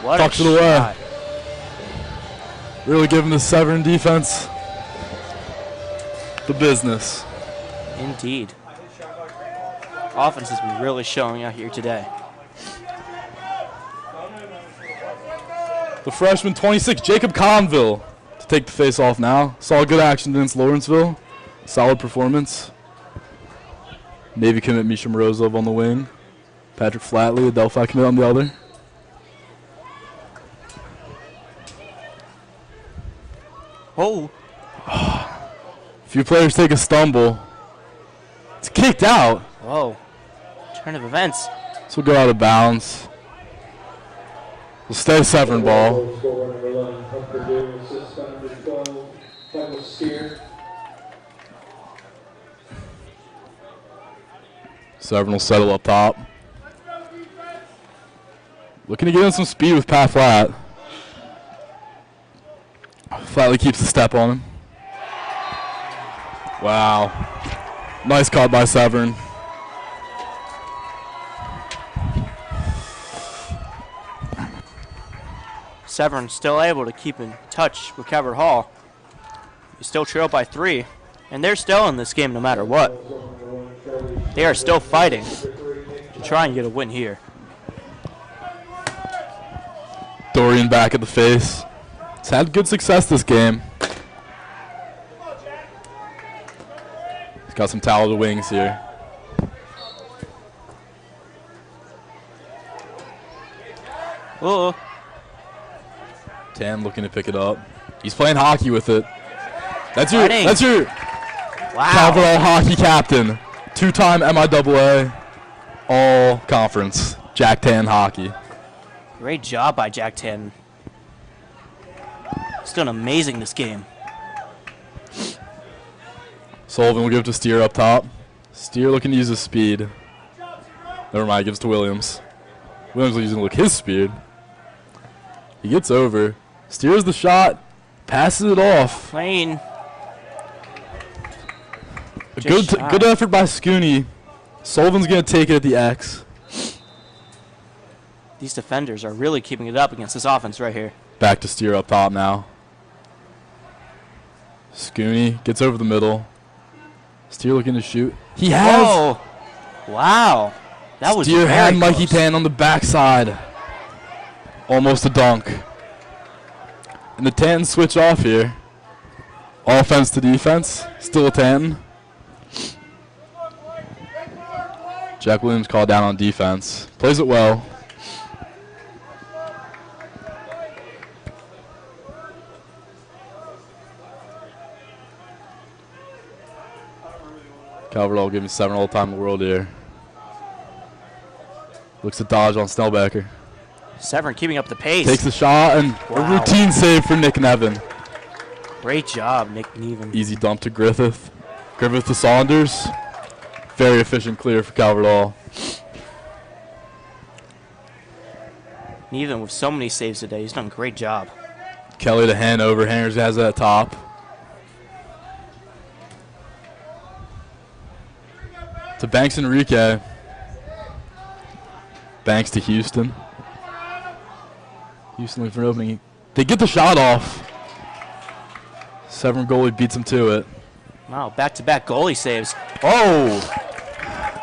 What Tucks a it away. shot. Really giving the Severn defense the business. Indeed. Offense has been really showing out here today. The freshman 26, Jacob Conville, to take the face off now. Saw good action against Lawrenceville. Solid performance. Navy commit Misha Morozov on the wing. Patrick Flatley, a Delphi commit on the other. Oh. Few players take a stumble. It's kicked out. Whoa. Turn of events. This will go out of bounds. Will stay Severn ball. Score number 11, Purdue, assist by number 12, Michael Steer. Severn will settle up top. Looking to get in some speed with Pat Flat. Flatley keeps the step on him. Wow. Nice caught by Severn. Severn still able to keep in touch with Calvert Hall. They still trail by 3, and they're still in this game no matter what. They are still fighting to try and get a win here. Dorian back at the face. He's had good success this game. He's got some talented wings here. Oh. Tan looking to pick it up. He's playing hockey with it. That's your Wow. Calvert Hall hockey captain. 2-time MIAA all conference. Jack Tan hockey. Great job by Jack Tan. He's done amazing this game. Sullivan will give it to Steer up top. Steer looking to use his speed. Never mind, gives to Williams. Williams will use his speed. He gets over. Steers the shot. Passes it off. Plain. A good effort by Scooney. Sullivan's going to take it at the X. These defenders are really keeping it up against this offense right here. Back to Steer up top now. Scooney gets over the middle. Steer looking to shoot. He has. Whoa. Wow. That was Steer very had Mikey close. Tan on the backside. Almost a dunk. And the Tans switch off here. Offense to defense. Still a Tanton. Jack Williams called down on defense. Plays it well. Calvert Hall giving Severn all the time in the world here. Looks to dodge on Snellbacker. Severn keeping up the pace. Takes the shot and a Wow. routine save for Nick Nevin. Great job, Nick Neven. Easy dump to Griffith. Griffith to Saunders. Very efficient clear for Calvert Hall. Neven with so many saves today. He's done a great job. Kelly to Hanover. Hangers has it at top. To Banks Enrique. Banks to Houston. Houston looking for an opening. They get the shot off. Severn goalie beats him to it. Wow, back-to-back goalie saves. Oh!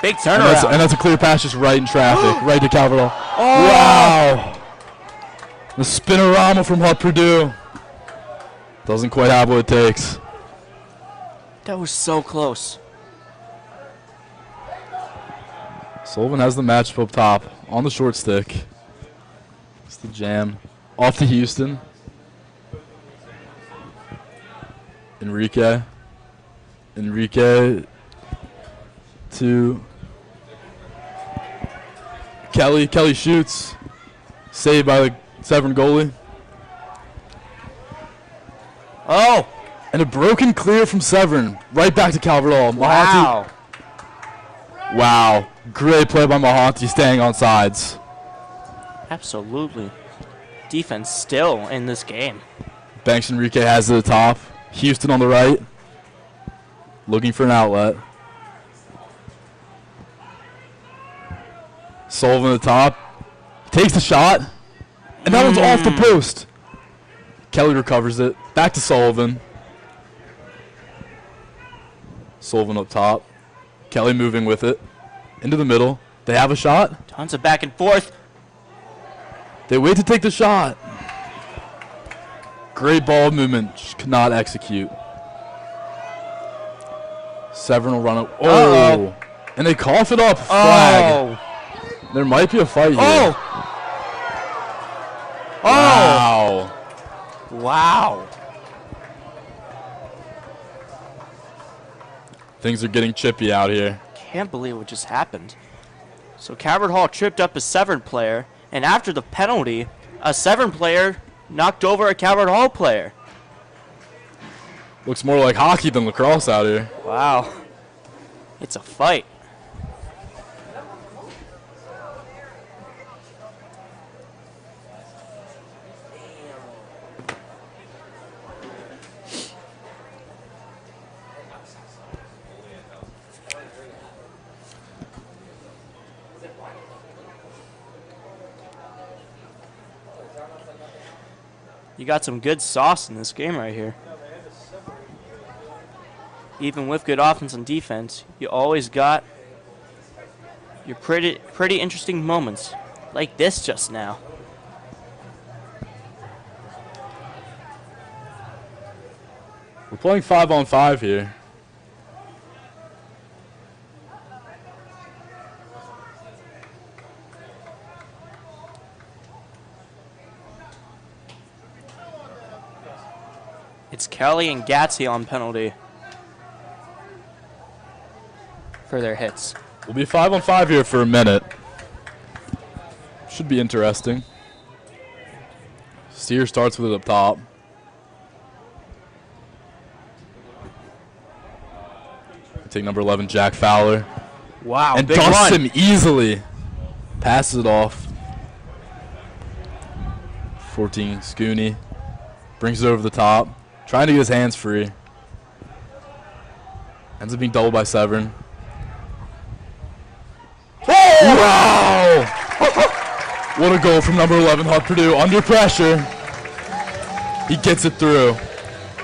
Big And turnaround. that's a clear pass just right in traffic. Right to Calvert Hall. Oh! Wow! The spinorama from Hut Purdue. Doesn't quite have what it takes. That was so close. Sullivan has the matchup up top on the short stick. It's the jam. Off to Houston. Enrique to Kelly. Kelly shoots. Saved by the Severn goalie. Oh! And a broken clear from Severn. Right back to Calvert Hall. Wow. Wow. Great play by Mahanti staying on sides. Absolutely. Defense still in this game. Banks Enrique has it at the top. Houston on the right. Looking for an outlet. Sullivan at the top. Takes the shot. And that one's off the post. Kelly recovers it. Back to Sullivan. Sullivan up top. Kelly moving with it. Into the middle. They have a shot. Tons of back and forth. They wait to take the shot. Great ball movement. Just could not execute. Severn will run it. Oh. Uh-oh. And they cough it up. Flag. Oh. There might be a fight here. Oh. Wow. Wow. Things are getting chippy out here. Can't believe what just happened. So Calvert Hall tripped up a Severn player, and after the penalty, a Severn player knocked over a Calvert Hall player. Looks more like hockey than lacrosse out here. Wow. It's a fight. You got some good sauce in this game right here. Even with good offense and defense, you always got your pretty interesting moments, like this just now. We're playing 5-on-5 here. It's Kelly and Gatsy on penalty for their hits. We'll be 5-on-5 here for a minute. Should be interesting. Steer starts with it up top. Take number 11, Jack Fowler. Wow, And big dusts run. him easily. Passes it off. 14, Scooney. Brings it over the top. Trying to get his hands free. Ends up being doubled by Severn. Wow! What a goal from number 11, Hutt Purdue. Under pressure. He gets it through.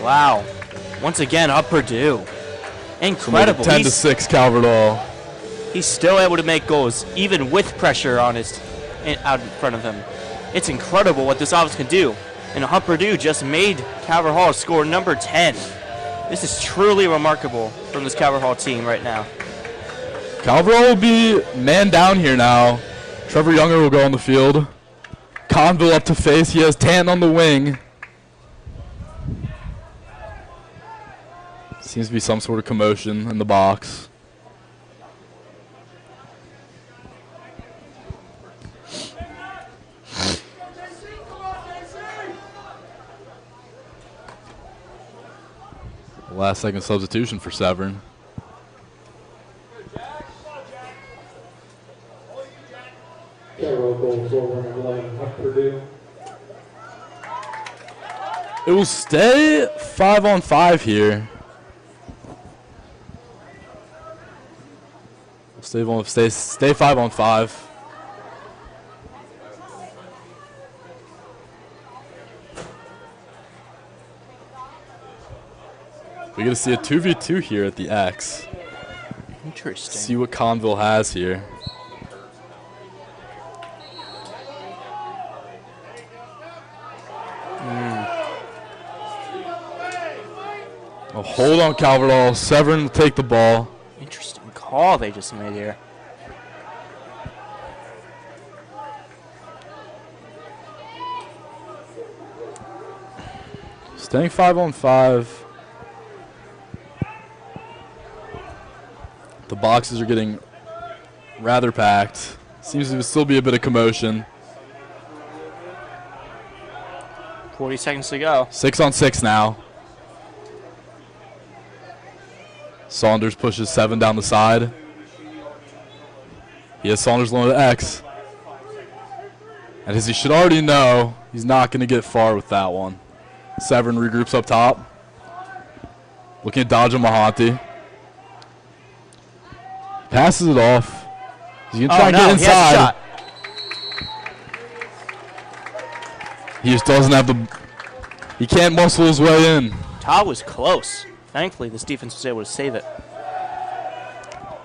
Wow. Once again, up Purdue. Incredible. 10-6 Calvert Hall. He's still able to make goals, even with pressure on out in front of him. It's incredible what this offense can do. And Hutt Purdue just made Calvert Hall score number 10. This is truly remarkable from this Calvert Hall team right now. Calvert Hall will be man down here now. Trevor Younger will go on the field. Conville up to face. He has Tanton on the wing. Seems to be some sort of commotion in the box. Last second substitution for Severn. Roll goal for number 11, Hutt Purdue. It will stay 5-on-5 here. Stay 5-on-5. We're going to see a 2v2 here at the X. Interesting. See what Conville has here. A hold on Calvert Hall. Severn will take the ball. Interesting call they just made here. Staying 5-on-5. The boxes are getting rather packed. Seems to still be a bit of commotion. 40 seconds to go. 6-on-6 now. Saunders pushes 7 down the side. He has Saunders low to X. And as he should already know, he's not going to get far with that one. Severn regroups up top. Looking at dodge on Mahanti. Passes it off. He's going to try and get He has a inside. shot. He just doesn't have the... He can't muscle his way in. Todd was close. Thankfully, this defense was able to save it.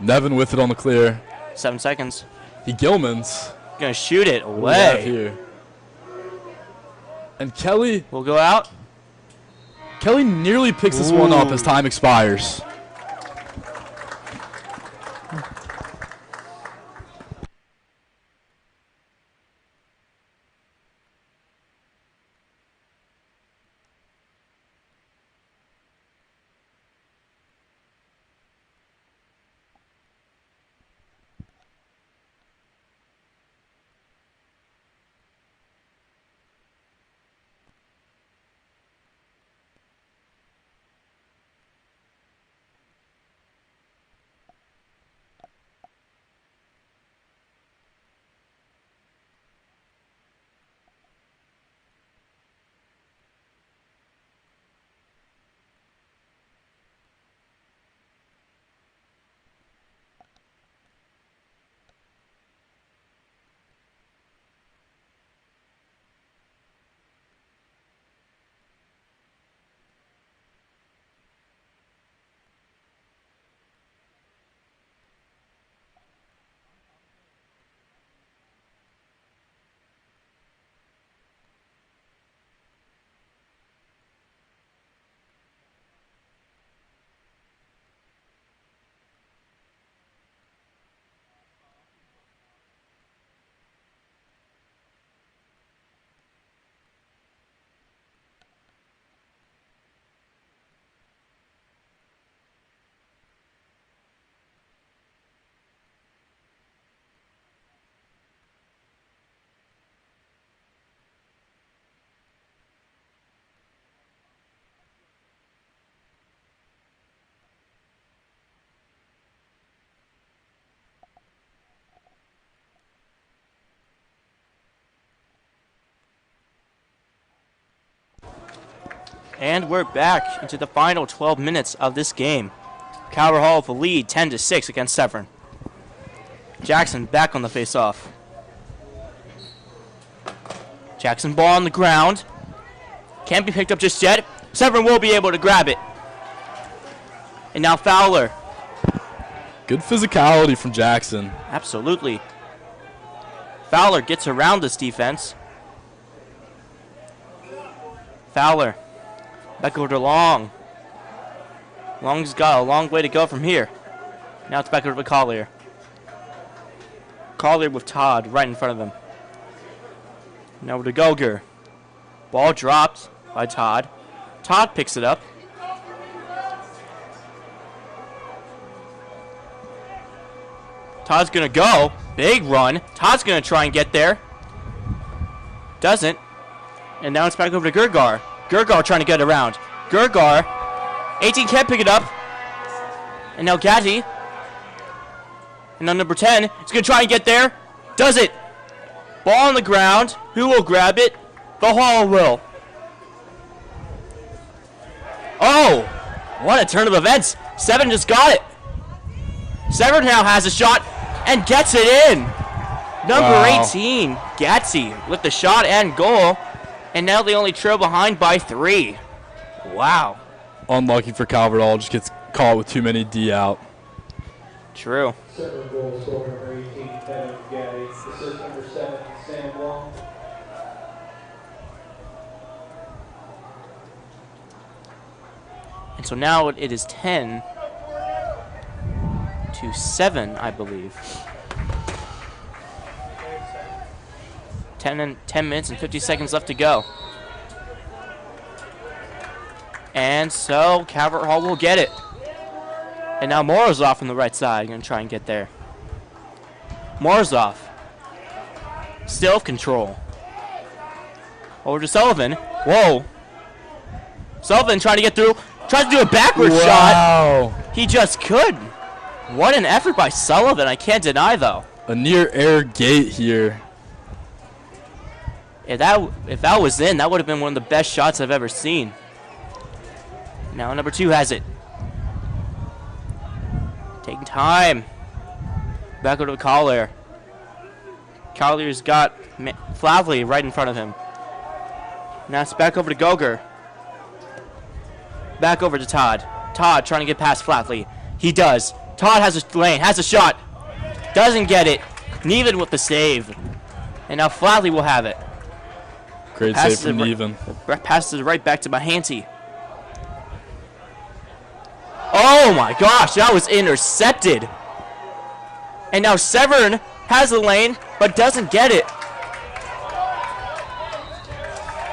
Nevin with it on the clear. 7 seconds. He Gilman's. Gonna shoot it What do we have away. here? And Kelly Will go out. nearly picks this one up as time expires. And we're back into the final 12 minutes of this game. Calvert Hall with a lead 10-6 against Severn. Jackson back on the face-off. Jackson ball on the ground. Can't be picked up just yet. Severn will be able to grab it. And now Fowler. Good physicality from Jackson. Absolutely. Fowler gets around this defense. Fowler. Back over to Long. Long's got a long way to go from here. Now it's back over to Collier. Collier with Todd right in front of him. Now over to Goger. Ball dropped by Todd. Todd picks it up. Todd's going to go. Big run. Todd's going to try and get there. Doesn't. And now it's back over to Gergar. Gergar trying to get around. Gergar. 18 can't pick it up. And now Gatti. And now number 10 is going to try and get there. Does it. Ball on the ground. Who will grab it? The Hall will. Oh! What a turn of events. Severn just got it. Severn now has a shot and gets it in. Number 18, Gatsy, with the shot and goal. And now they only trail behind by 3. Wow. Unlucky for Calvert Hall, just gets caught with too many D out. True. Severn goal scorer number 18, Kevin Gaddy. Assist number 7, Sam Long. And so now it is 10-7, I believe. 10 minutes and 50 seconds left to go. And so Calvert Hall will get it. And now Morozov on the right side. Going to try and get there. Morozov. Still control. Over to Sullivan. Whoa. Sullivan trying to get through. Tries to do a backward shot. He just couldn't. What an effort by Sullivan. I can't deny, though. A near air gate here. If that was in, that would have been one of the best shots I've ever seen. Now number 2 has it. Taking time. Back over to Collier. Collier's got Flavley right in front of him. Now it's back over to Goger. Back over to Todd. Todd trying to get past Flatley. He does. Todd has a lane, has a shot. Doesn't get it. Neven with the save. And now Flatley will have it. Great Passes save from it Neven. Passes it right back to Mahanti. Oh my gosh, that was intercepted. And now Severn has the lane, but doesn't get it.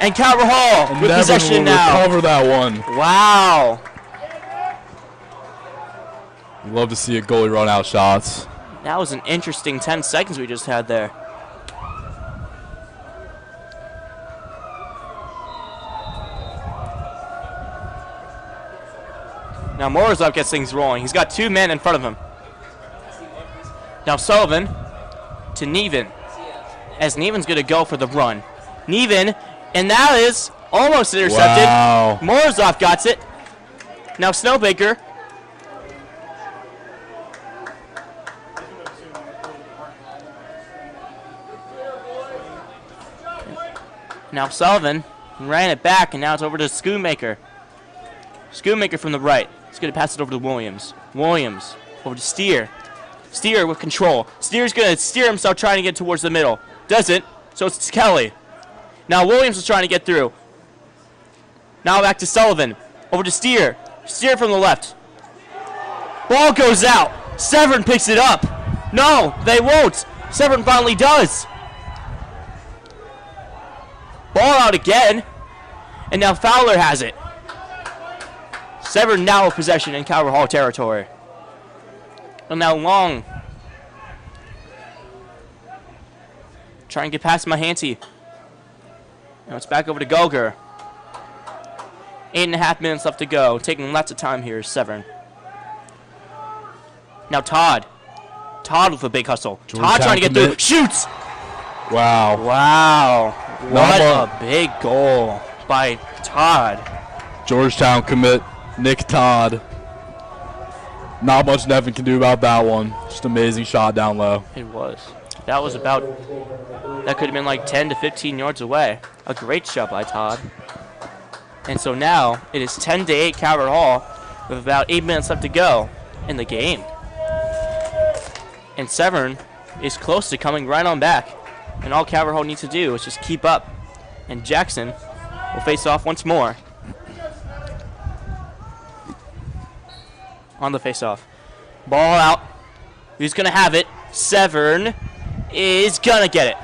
And Calvert Hall with possession now. Recover that one. Wow. You love to see a goalie run out shots. That was an interesting 10 seconds we just had there. Now Morozov gets things rolling. He's got 2 men in front of him. Now Sullivan to Neven. As Neven's going to go for the run. Neven, and that is almost intercepted. Wow. Morozov got it. Now Snowbaker. Now Sullivan ran it back, and now it's over to Schoonmaker. Schoonmaker from the right. He's going to pass it over to Williams. Williams over to Steer. Steer with control. Steer's going to steer himself trying to get towards the middle. Doesn't, so it's Kelly. Now Williams is trying to get through. Now back to Sullivan. Over to Steer. Steer from the left. Ball goes out. Severn picks it up. No, they won't. Severn finally does. Ball out again. And now Fowler has it. Severn now with possession in Calvert Hall territory. And now Long. Trying to get past Mahanti. Now it's back over to Goger. 8.5 minutes left to go. Taking lots of time here is Severn. Now Todd. Todd with a big hustle. Todd trying to get through. Shoots! Wow. Wow. What a big goal by Todd. Georgetown commit Nick Todd. Not much Nevin can do about that one. Just amazing shot down low. It was. That was about, that could have been like 10 to 15 yards away. A great shot by Todd. And so now it is 10-8 Calvert Hall with about 8 minutes left to go in the game. And Severn is close to coming right on back. And all Calvert Hall needs to do is just keep up. And Jackson will face off once more. On the face-off. Ball out. Who's going to have it? Severn is going to get it.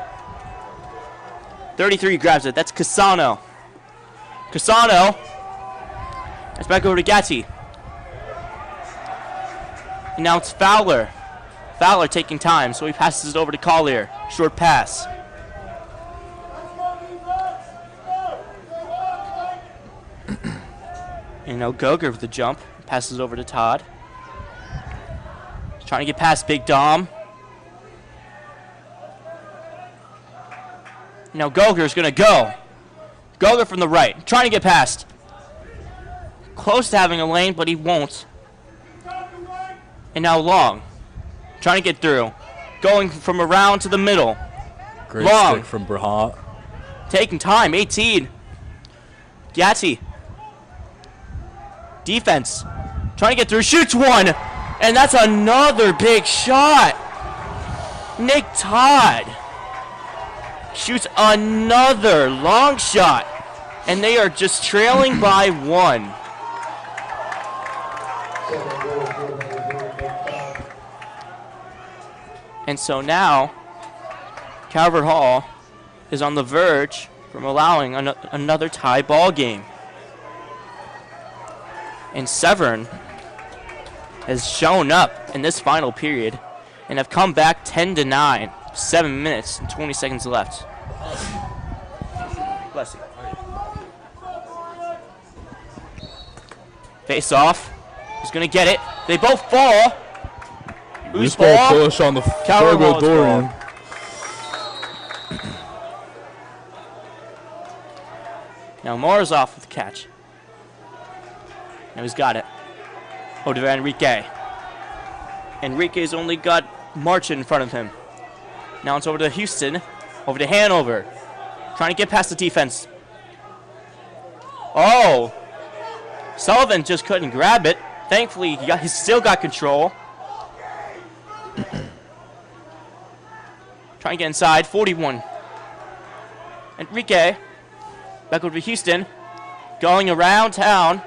33 grabs it. That's Casano. Casano. It's back over to Gatti. And now it's Fowler. Fowler taking time, so he passes it over to Collier. Short pass. And now Goger with the jump. Passes over to Todd. He's trying to get past Big Dom. Now Goger's going to go. Goger from the right. Trying to get past. Close to having a lane, but he won't. And now Long. Trying to get through. Going from around to the middle. Great Long. stick from Brahat. Taking time. 18. Gatti. Defense. Trying to get through. Shoots one. And that's another big shot. Nick Todd shoots another long shot. And they are just trailing by 1. And so now, Calvert Hall is on the verge from allowing another tie ball game. And Severn has shown up in this final period and have come back 10-9. 7 minutes and 20 seconds left. Bless you. Face off. He's going to get it. They both fall. Who's Loose ball ball? push on the Calvert Hall's Dorian. ball. Now Morozov with the catch. Now he's got it. Over to Enrique. Enrique's only got March in front of him. Now it's over to Houston. Over to Hanover. Trying to get past the defense. Oh! Sullivan just couldn't grab it. Thankfully, he still got control. Trying to get inside. 41. Enrique. Back over to Houston. Going around town.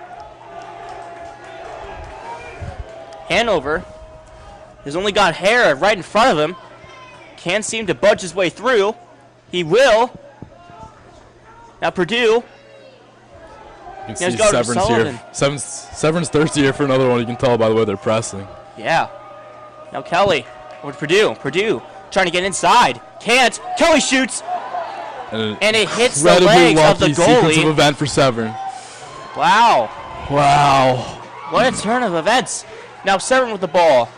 Hanover has only got Hare right in front of him. Can't seem to budge his way through. He will. Now Purdue. You can see Severn's here. Severn's thirsty here for another one. You can tell by the way they're pressing. Yeah. Now Kelly over to Purdue. Purdue trying to get inside. Can't. Kelly shoots. And it hits the legs of the sequence of goalie. event for Severn. Wow. Wow. What a turn of events. Now Severn with the ball.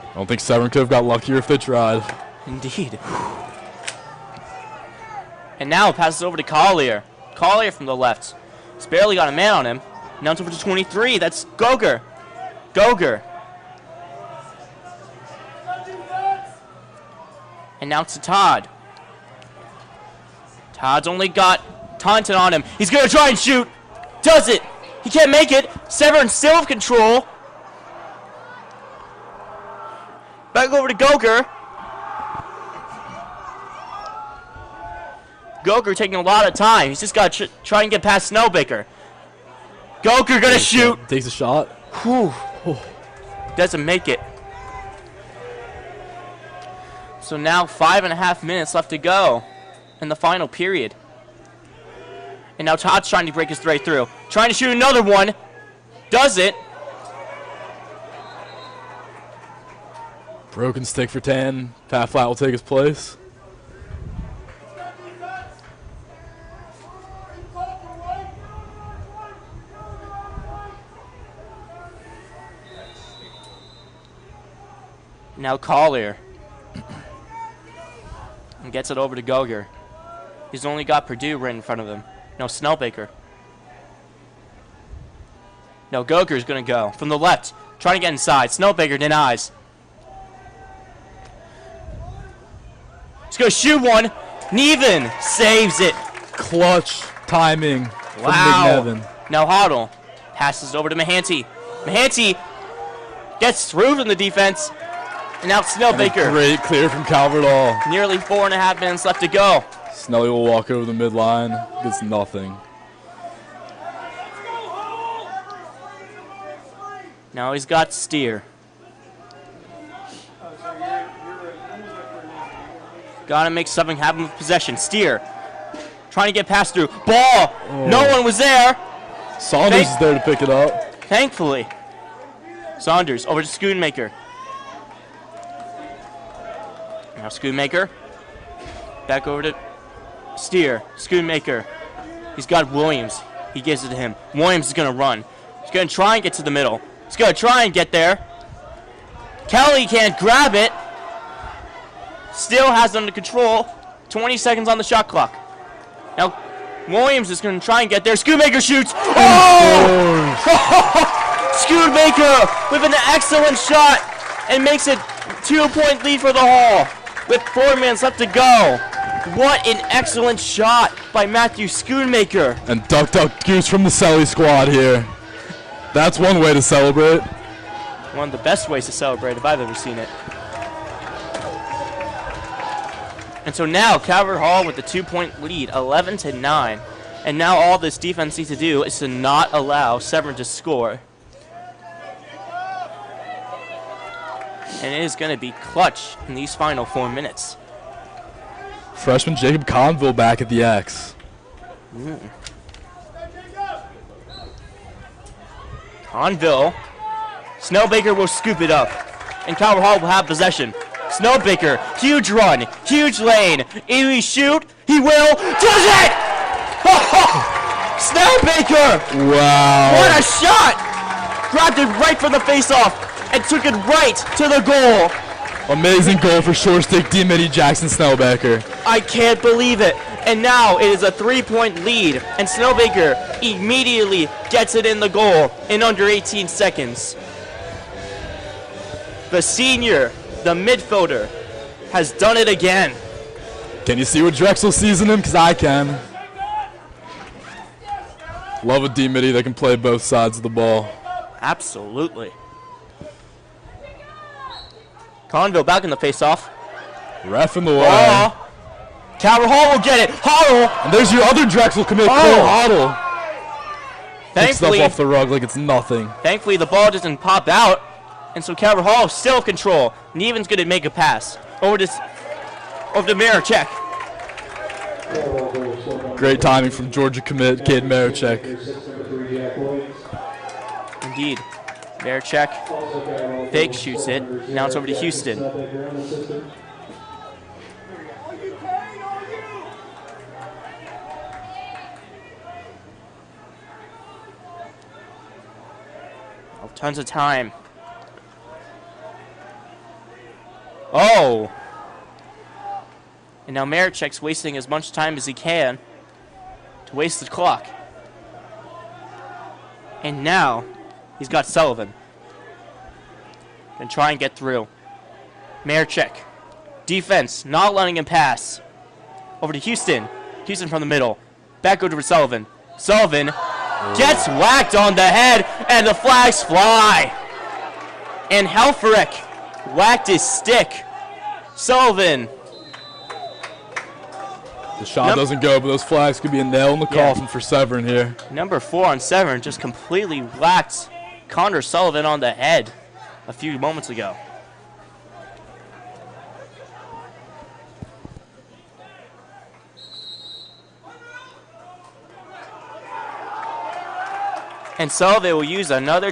I don't think Severn could have got luckier if they tried. Indeed. And now it passes over to Collier. Collier from the left. He's barely got a man on him. Now it's over to 23. That's Goger. Goger. And now it's to Todd. Todd's only got Taunton on him. He's going to try and shoot. Does it. He can't make it. Severn still have control. Back over to Goger. Goger taking a lot of time. He's just got to try and get past Snowbaker. Goger going to shoot. Takes a shot. Whew. Doesn't make it. So now 5.5 minutes left to go in the final period. And now Todd's trying to break his way through. Trying to shoot another one. Does it. Broken stick for 10. Pat Flat will take his place. Now Collier. And gets it over to Goger. He's only got Purdue right in front of him. No, Snellbaker. No, Goger's going to go. From the left. Trying to get inside. Snellbaker denies. He's going to shoot one. Neven saves it. Clutch timing from Wow. McNevin. Now Hoddle passes over to Mahanty. Mahanty gets through from the defense. And now Snellbaker. Great clear from Calvert Hall. Nearly 4.5 minutes left to go. Snelly will walk over the midline. Gets nothing. Now he's got Steer. Gotta make something happen with possession. Steer trying to get past through. Ball. Oh. No one was there. Saunders is there to pick it up. Thankfully. Saunders over to Schoonmaker. Now Schoonmaker. Back over to Steer. Schoonmaker. He's got Williams. He gives it to him. Williams is going to run. He's going to try and get to the middle. He's going to try and get there. Kelly can't grab it. Still has it under control. 20 seconds on the shot clock. Now Williams is going to try and get there. Schoonmaker shoots. Oh! Schoonmaker with an excellent shot and makes it 2-point lead for the Hall with 4 minutes left to go. What an excellent shot by Matthew Schoonmaker. And Duck Duck Goose from the Selly squad here. That's one way to celebrate. One of the best ways to celebrate if I've ever seen it. And so now Calvert Hall with the 2-point lead, 11-9. And now all this defense needs to do is to not allow Severn to score. And it is going to be clutch in these final 4 minutes. Freshman Jacob Conville back at the X. Conville. Snellbaker will scoop it up. And Calvert Hall will have possession. Snellbaker, huge run, huge lane. He shoot, he will. Does it! Snellbaker! Wow. What a shot! Grabbed it right from the faceoff and took it right to the goal. Amazing goal for short stick D-Mitty Jackson Snellbaker. I can't believe it. And now it is a 3-point lead. And Snellbaker immediately gets it in the goal in under 18 seconds. The senior, the midfielder, has done it again. Can you see what Drexel sees in him? Because I can. Love a D-Mitty that can play both sides of the ball. Absolutely. Conville back in the face-off. Ref in the way. Oh. Calvert Hall will get it. Huddle. And there's your other Drexel commit, Cole Huddle. Picks stuff off the rug like it's nothing. Thankfully, the ball doesn't pop out. And so Calvert Hall is still in control. Neven's going to make a pass. Over to Maricek. Great timing from Georgia commit, Cade Maricek. Indeed. Maricek fake shoots it. Now it's over to Houston. Tons of time. Oh! And now Maricek's wasting as much time as he can to waste the clock. And now he's got Sullivan. Gonna try and get through. Maricek. Defense, not letting him pass. Over to Houston. Houston from the middle. Back over to Sullivan. Sullivan gets whacked on the head, and the flags fly. And Helfrich whacked his stick. Sullivan. The shot doesn't go, but those flags could be a nail in the coffin for Severn here. Number 4 on Severn just completely whacked Connor Sullivan on the head a few moments ago. And Sullivan will use another.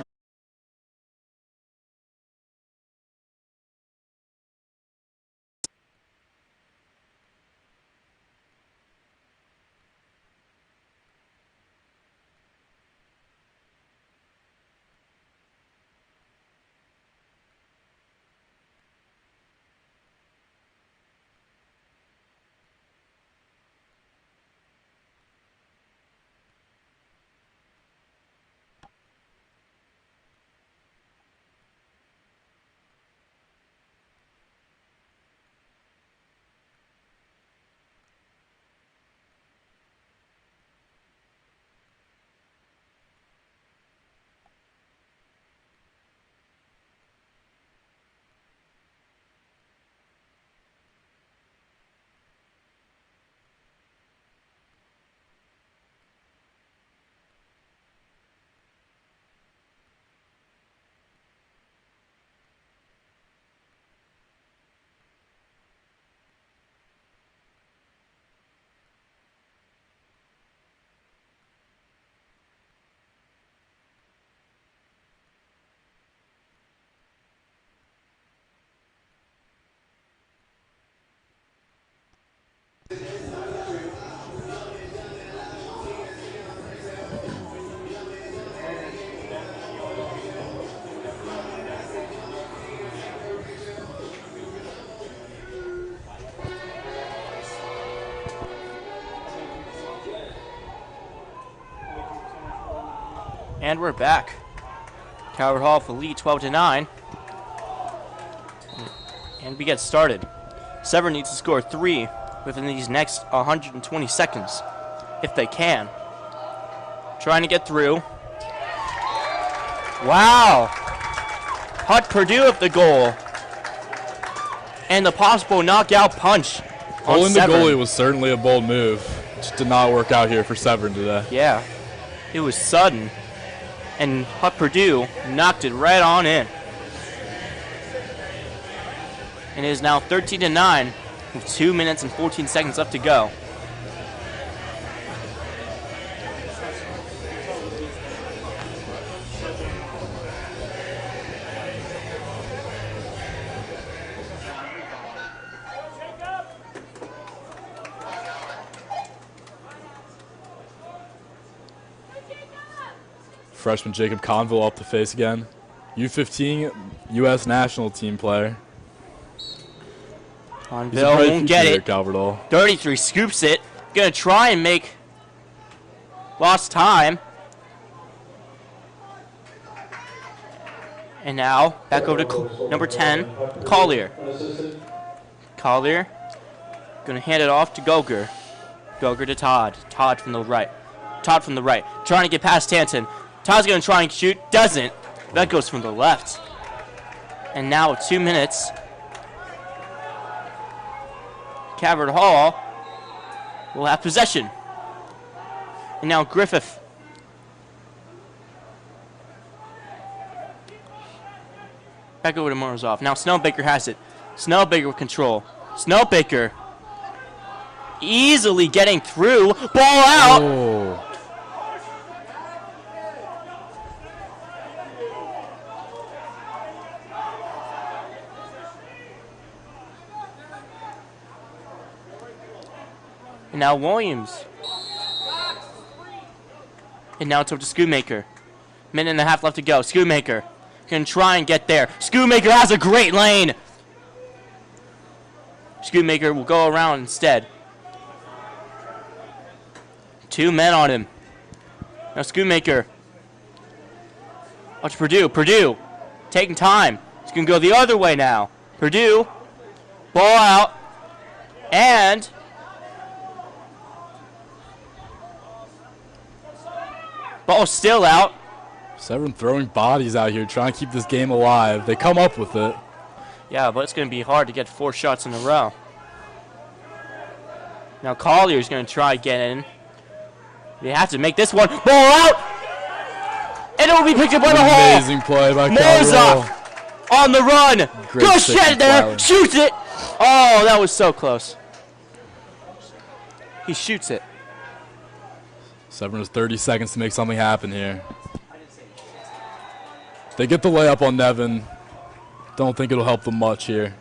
And we're back. Calvert Hall for lead 12-9. And we get started. Severn needs to score 3 within these next 120 seconds, if they can. Trying to get through. Wow! Hutt Purdue at the goal. And the possible knockout punch on Pulling the Severn. goalie was certainly a bold move. Just did not work out here for Severn today. Yeah, it was sudden. And Hutt Purdue knocked it right on in. And it is now 13-9 with 2 minutes and 14 seconds left to go. Freshman Jacob Conville up the face again. U15 U.S. national team player. Conville won't get it. Calvert Hall. 33 scoops it. Gonna try and make lost time. And now back over to number 10, Collier. Collier gonna hand it off to Goger. Goger to Todd. Todd from the right. Todd from the right. trying to get past Tanton. Todd's going to try and shoot. Doesn't. That goes from the left. And now 2 minutes. Cavert Hall will have possession. And now Griffith. Back over to Morozov. Now Snellbaker has it. Snellbaker with control. Snellbaker easily getting through. Ball out. Oh. And now Williams. And now it's over to Schoonmaker. Minute and a half left to go. Schoonmaker can try and get there. Schoonmaker has a great lane. Schoonmaker will go around instead. 2 men on him. Now Schoonmaker. Watch Purdue. Purdue taking time. It's going to go the other way now. Purdue. Ball out. And ball still out. Severn throwing bodies out here, trying to keep this game alive. They come up with it. Yeah, but it's going to be hard to get 4 shots in a row. Now Collier's going to try again in. They have to make this one. Ball out! And it will be picked up by the hole. Amazing play by Morozov Colorado. on the run. Great Good stick shot from there. Flowers. Shoots it. Oh, that was so close. He shoots it. Severn has 30 seconds to make something happen here. They get the layup on Nevin. Don't think it'll help them much here.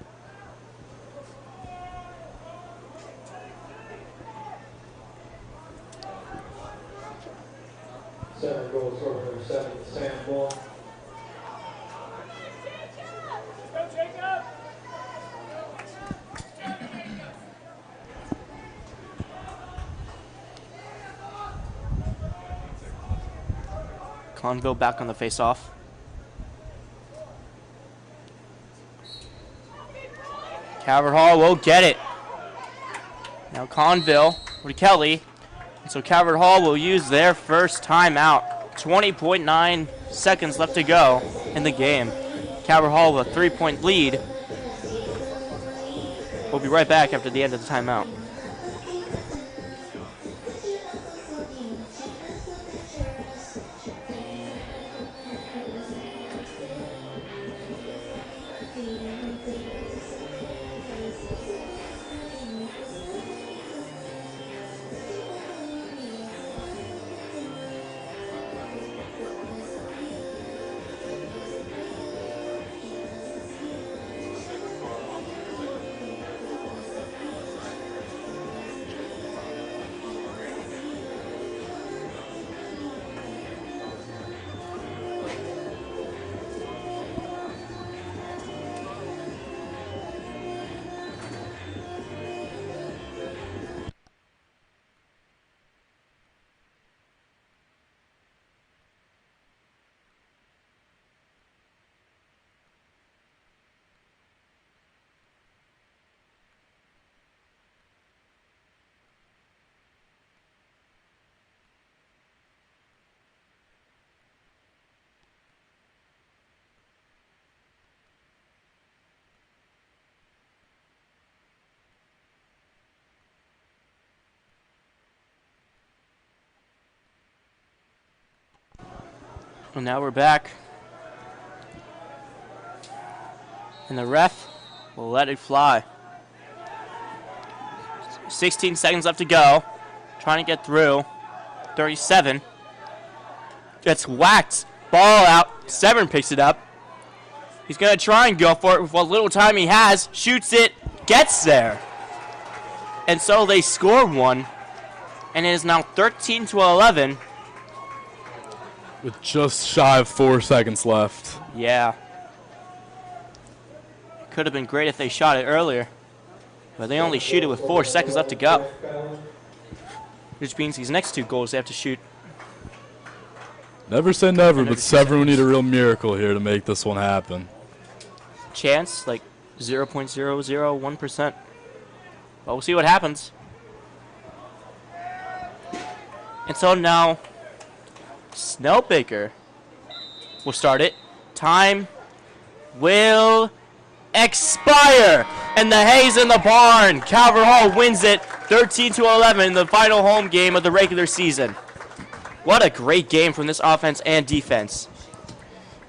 Severn goes over number 7, Sam Bull. Conville back on the face-off. Cavert Hall will get it. Now Conville with Kelly. And so Cavert Hall will use their first timeout. 20.9 seconds left to go in the game. Cavert Hall with a 3-point lead. We'll be right back after the end of the timeout. Well, now we're back. And the ref will let it fly. 16 seconds left to go. Trying to get through. 37. Gets whacked. Ball out. Severn picks it up. He's going to try and go for it with what little time he has. Shoots it. Gets there. And so they score one. And it is now 13-11. With just shy of 4 seconds left. Yeah. Could have been great if they shot it earlier. But they only shoot it with 4 seconds left to go. Which means these next 2 goals they have to shoot. Never say never, Another but 2 Severn would seconds. need a real miracle here to make this one happen. Chance, like 0.001%. But we'll see what happens. And so now, Snellbaker will start it. Time will expire. And the hay's in the barn. Calvert Hall wins it 13-11 in the final home game of the regular season. What a great game from this offense and defense.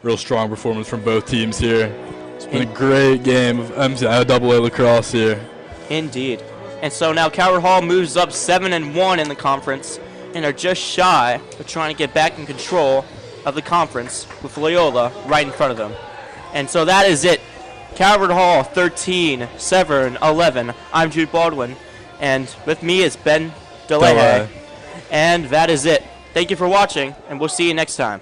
Real strong performance from both teams here. It's been a great game of MCAA lacrosse here. Indeed. And so now Calvert Hall moves up 7-1 in the conference and are just shy of trying to get back in control of the conference with Loyola right in front of them. And so that is it. Calvert Hall 13, Severn 11. I'm Jude Baldwin, and with me is Ben DeLahaye. And that is it. Thank you for watching, and we'll see you next time.